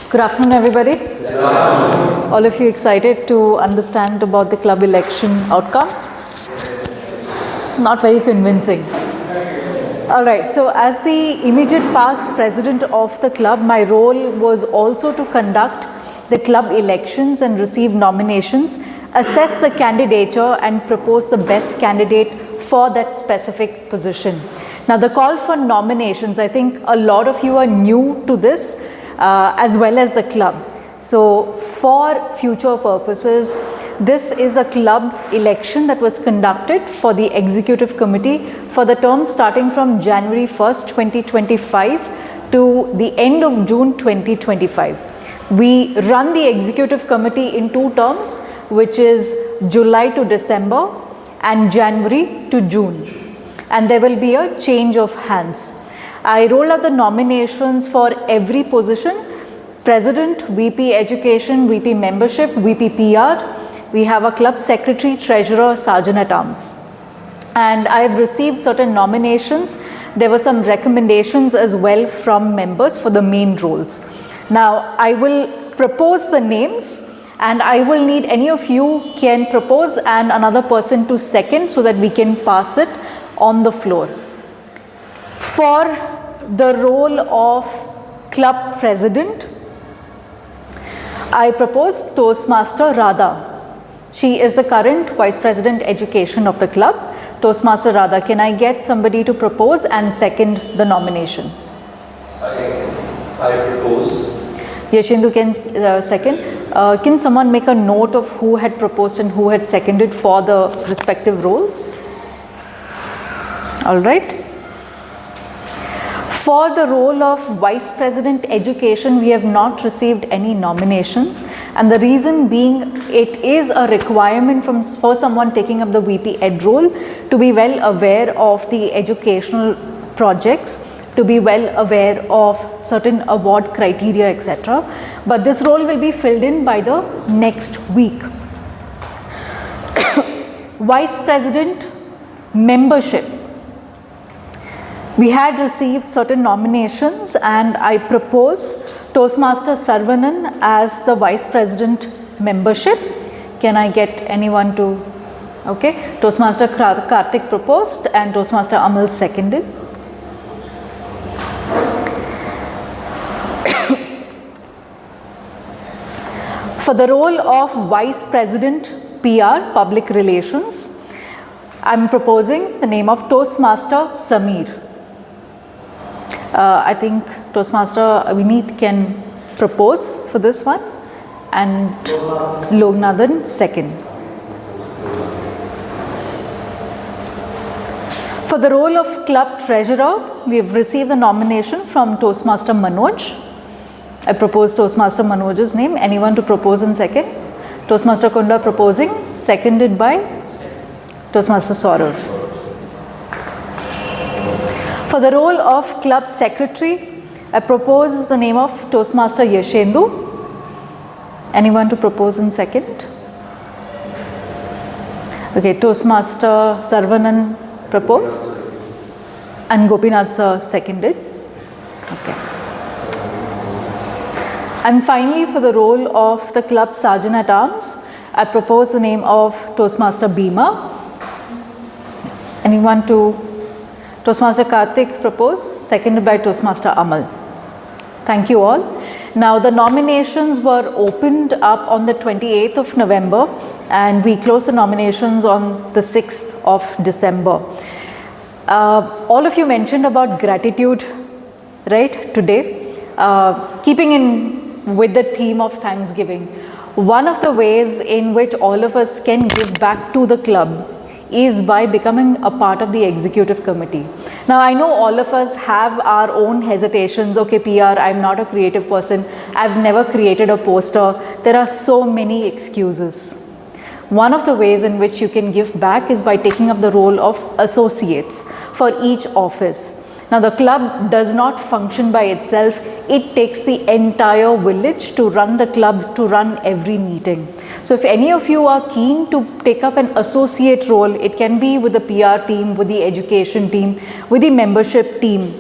S20: Good afternoon, everybody. Good afternoon. All of you excited to understand about the club election outcome? Not very convincing. All right, so as the immediate past president of the club, my role was also to conduct the club elections and receive nominations, assess the candidature and propose the best candidate for that specific position. Now, the call for nominations, I think a lot of you are new to this, as well as the club. So for future purposes, this is a club election that was conducted for the executive committee for the term starting from January 1st, 2025 to the end of June 2025. We run the executive committee in 2 terms, which is July to December and January to June. And there will be a change of hands. I rolled out the nominations for every position: President, VP Education, VP Membership, VP PR, we have a club secretary, treasurer, sergeant at arms. And I have received certain nominations. There were some recommendations as well from members for the main roles. Now, I will propose the names, and I will need any of you can propose and another person to second so that we can pass it on the floor. For the role of club president, I propose Toastmaster Radha. She is the current Vice President Education of the club. Toastmaster Radha, can I get somebody to propose and second the nomination?
S2: I propose.
S20: Yashendu can second. Can someone make a note of who had proposed and who had seconded for the respective roles? All right. For the role of Vice President Education, we have not received any nominations, and the reason being it is a requirement for someone taking up the VP Ed role to be well aware of the educational projects, to be well aware of certain award criteria, etc. But this role will be filled in by the next week. Vice President Membership. We had received certain nominations, and I propose Toastmaster Sarvanan as the Vice President Membership. Can I get anyone to, okay, Toastmaster Karthik proposed and Toastmaster Amal seconded. For the role of Vice President PR, Public Relations, I am proposing the name of Toastmaster Samir. I think Toastmaster Vineet can propose for this one, and Lognathan second. For the role of Club Treasurer, we have received the nomination from Toastmaster Manoj. I propose Toastmaster Manoj's name. Anyone to propose in second? Toastmaster Kunda proposing, seconded by Toastmaster Saurav. For the role of Club Secretary, I propose the name of Toastmaster Yashendu. Anyone to propose in second? Okay, Toastmaster Sarvanan propose and Gopinath sir seconded. Okay. And finally, for the role of the club sergeant at arms, I propose the name of Toastmaster Bhima. Anyone to? Toastmaster Karthik propose, seconded by Toastmaster Amal. Thank you all. Now the nominations were opened up on the 28th of November, and we closed the nominations on the 6th of December. All of you mentioned about gratitude, right, today, keeping in with the theme of Thanksgiving. One of the ways in which all of us can give back to the club is by becoming a part of the executive committee. Now I know all of us have our own hesitations. Okay, PR, I'm not a creative person. I've never created a poster. There are so many excuses. One of the ways in which you can give back is by taking up the role of associates for each office. Now the club does not function by itself. It takes the entire village to run the club, to run every meeting. So if any of you are keen to take up an associate role, it can be with the PR team, with the education team, with the membership team.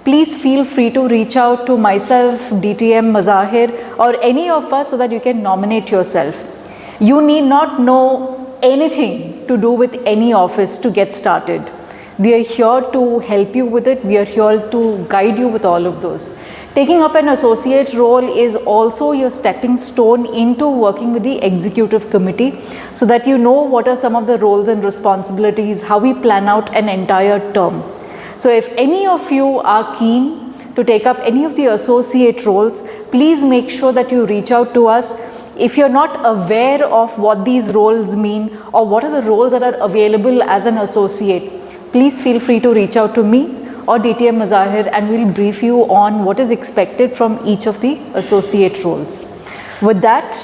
S20: Please feel free to reach out to myself, DTM, Mazahir, or any of us so that you can nominate yourself. You need not know anything to do with any office to get started. We are here to help you with it. We are here to guide you with all of those. Taking up an associate role is also your stepping stone into working with the executive committee so that you know what are some of the roles and responsibilities, how we plan out an entire term. So if any of you are keen to take up any of the associate roles, please make sure that you reach out to us. If you're not aware of what these roles mean or what are the roles that are available as an associate, please feel free to reach out to me or DTM Mazahir, and we'll brief you on what is expected from each of the associate roles. With that,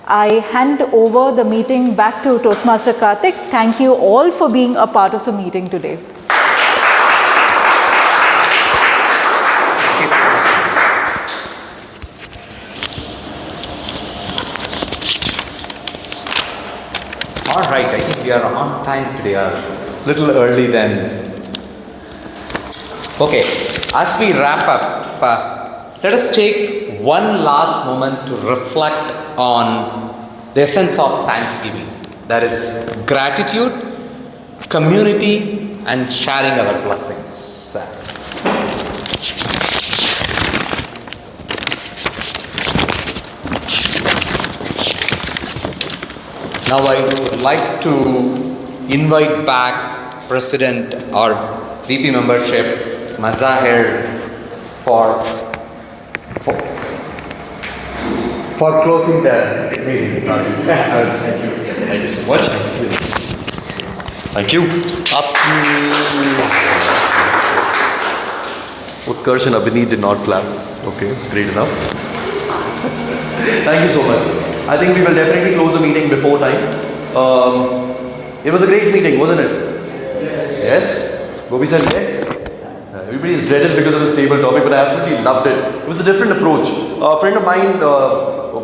S20: I hand over the meeting back to Toastmaster Karthik. Thank you all for being a part of the meeting today.
S3: All right, I think we are on time today, a little early then. Okay, as we wrap up, let us take one last moment to reflect on the essence of Thanksgiving. That is gratitude, community, and sharing our blessings. Now I would like to invite back President or VP membership Mazahir for closing the meeting. Sorry. Thank you.
S2: Thank you so much. Thank you. Up Utkarsh and Abhineet did not clap. Okay, great enough. Thank you so much. I think we will definitely close the meeting before time. It was a great meeting, wasn't it? Yes. Yes? Gopi said yes? Everybody's dreaded because of this table topic, but I absolutely loved it. It was a different approach. A friend of mine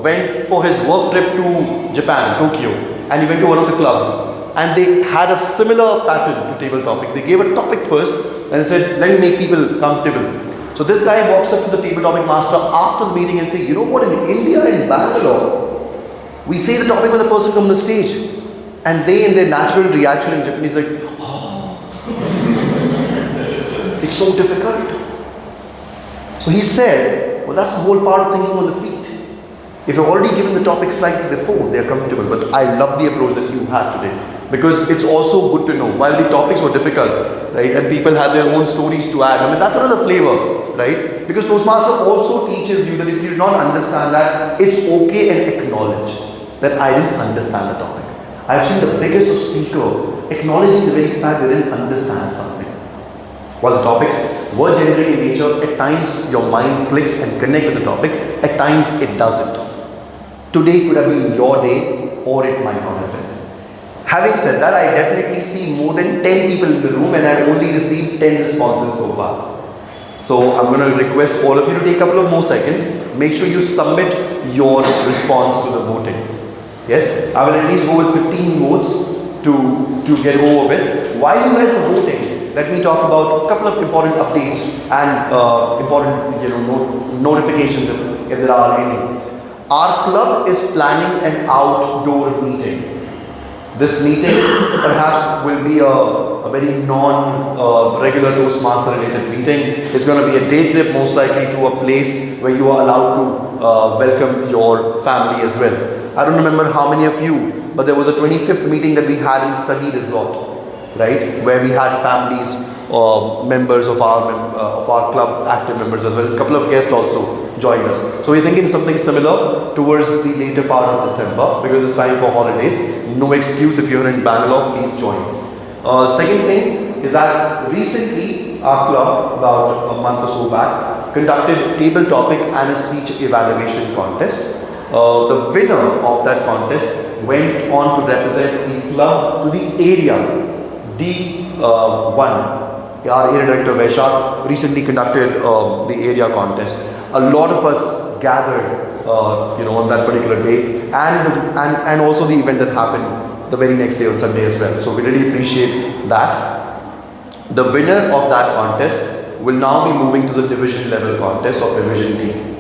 S2: went for his work trip to Japan, Tokyo, and he went to one of the clubs. And they had a similar pattern to table topic. They gave a topic first, and they said, let me make people comfortable. So this guy walks up to the table topic master after the meeting and says, you know what, in India, in Bangalore, we say the topic when the person comes on the stage. And they, in their natural reaction in Japanese, like, oh, it's so difficult. So he said, well, that's the whole part of thinking on the feet. If you've already given the topic slightly before, they're comfortable. But I love the approach that you had today. Because it's also good to know, while the topics were difficult, right, and people had their own stories to add, I mean, that's another flavor, right? Because Toastmaster also teaches you that if you do not understand that, it's okay and acknowledge that I didn't understand the topic. I've seen the biggest of speaker acknowledging the very fact they didn't understand something. While the topics were generic in nature, at times your mind clicks and connects with the topic, at times it doesn't. Today could have been your day, or it might not have been. Having said that, I definitely see more than 10 people in the room and I've only received 10 responses so far. So I'm going to request all of you to take a couple of more seconds. Make sure you submit your response to the voting. Yes, I will at least go with 15 votes to get over with. While you guys are voting, let me talk about a couple of important updates and important notifications if there are any. Our club is planning an outdoor meeting. This meeting perhaps will be a very non-regular Toastmaster related meeting. It's going to be a day trip, most likely to a place where you are allowed to welcome your family as well. I don't remember how many of you, but there was a 25th meeting that we had in Sagi Resort, right, where we had families, members of our club, active members as well. A couple of guests also joined us. So we're thinking something similar towards the later part of December because it's time for holidays. No excuse if you're in Bangalore, please join. Second thing is that recently our club, about a month or so back, conducted table topic and a speech evaluation contest. The winner of that contest went on to represent the club to the area D1. Our area director Vaishak recently conducted the area contest. A lot of us gathered on that particular day and also the event that happened the very next day on Sunday as well. So we really appreciate that. The winner of that contest will now be moving to the division level contest of Division D.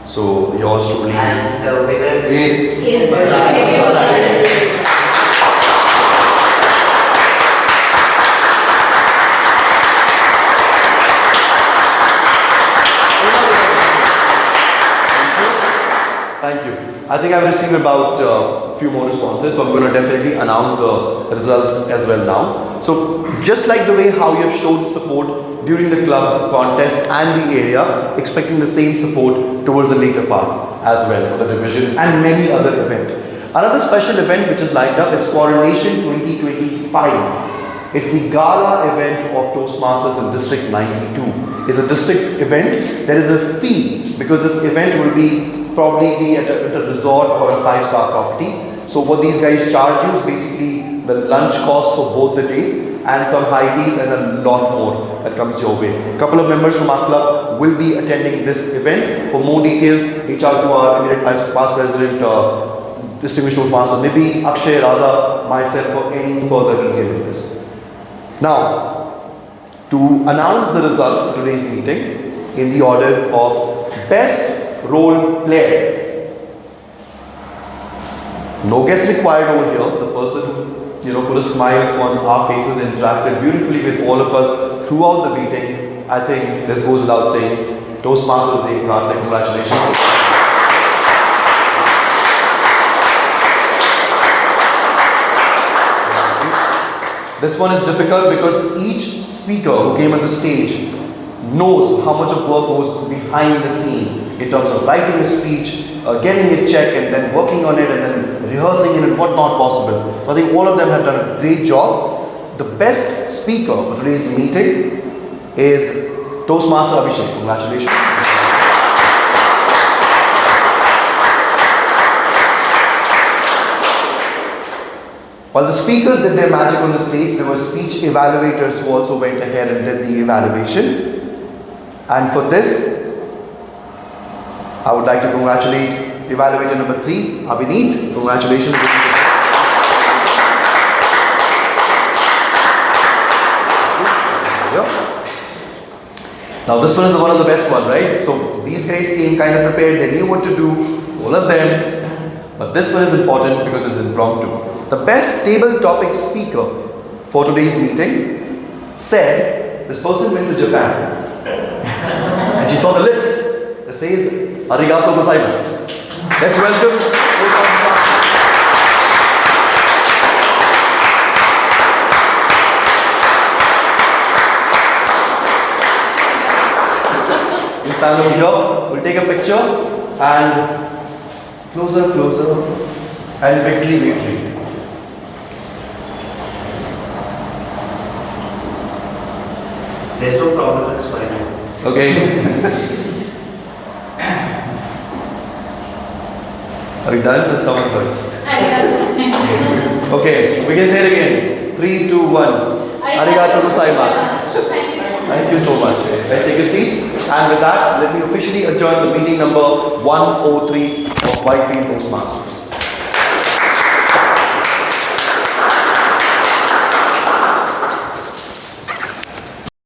S2: So yours truly.
S10: And the winner is
S2: Thank you. I think I've received about a few more responses, so I'm going to definitely announce the result as well now. So just like the way how you have shown support during the club contest and the area, expecting the same support towards the later part as well for the division and many other events. Another special event which is lined up is Coronation 2025. It's the gala event of Toastmasters in District 92. It's a district event. There is a fee because this event will probably be at a resort or a 5-star property. So what these guys charge you is basically the lunch cost for both the days and some high teas and a lot more that comes your way. A couple of members from our club will be attending this event. For more details, reach out to our immediate past president, distinguished Toastmaster Nibi, Akshay, Radha, myself for any further detail in this. Now, to announce the result of today's meeting in the order of best role player. No guest required over here. The person who put a smile on our faces and interacted beautifully with all of us throughout the meeting. I think this goes without saying. Toastmaster of the day, Karthik, congratulations. This one is difficult because each speaker who came on the stage knows how much of work goes behind the scene in terms of writing a speech, getting it checked and then working on it and then rehearsing it and what not possible. I think all of them have done a great job. The best speaker for today's meeting is Toastmaster Abhishek. Congratulations. While the speakers did their magic on the stage, there were speech evaluators who also went ahead and did the evaluation. And for this, I would like to congratulate evaluator number 3, Abhineet. Congratulations. Now this one is one of the best ones, right? So these guys came kind of prepared, they knew what to do, all of them. But this one is important because it's impromptu. The best table topic speaker for today's meeting said this person went to Japan and she saw the lift that says Arigato gozaimasu. Let's welcome we'll stand over here, we'll take a picture and closer and victory.
S21: There's no problem, it's fine.
S2: Okay. Are you done with someone first? Okay, we can say it again. 3, 2, 1. Arigato gozaimasu. Thank you so much. Let's take a seat. And with that, let me officially adjourn the meeting number 103 of Whitefield Toastmasters.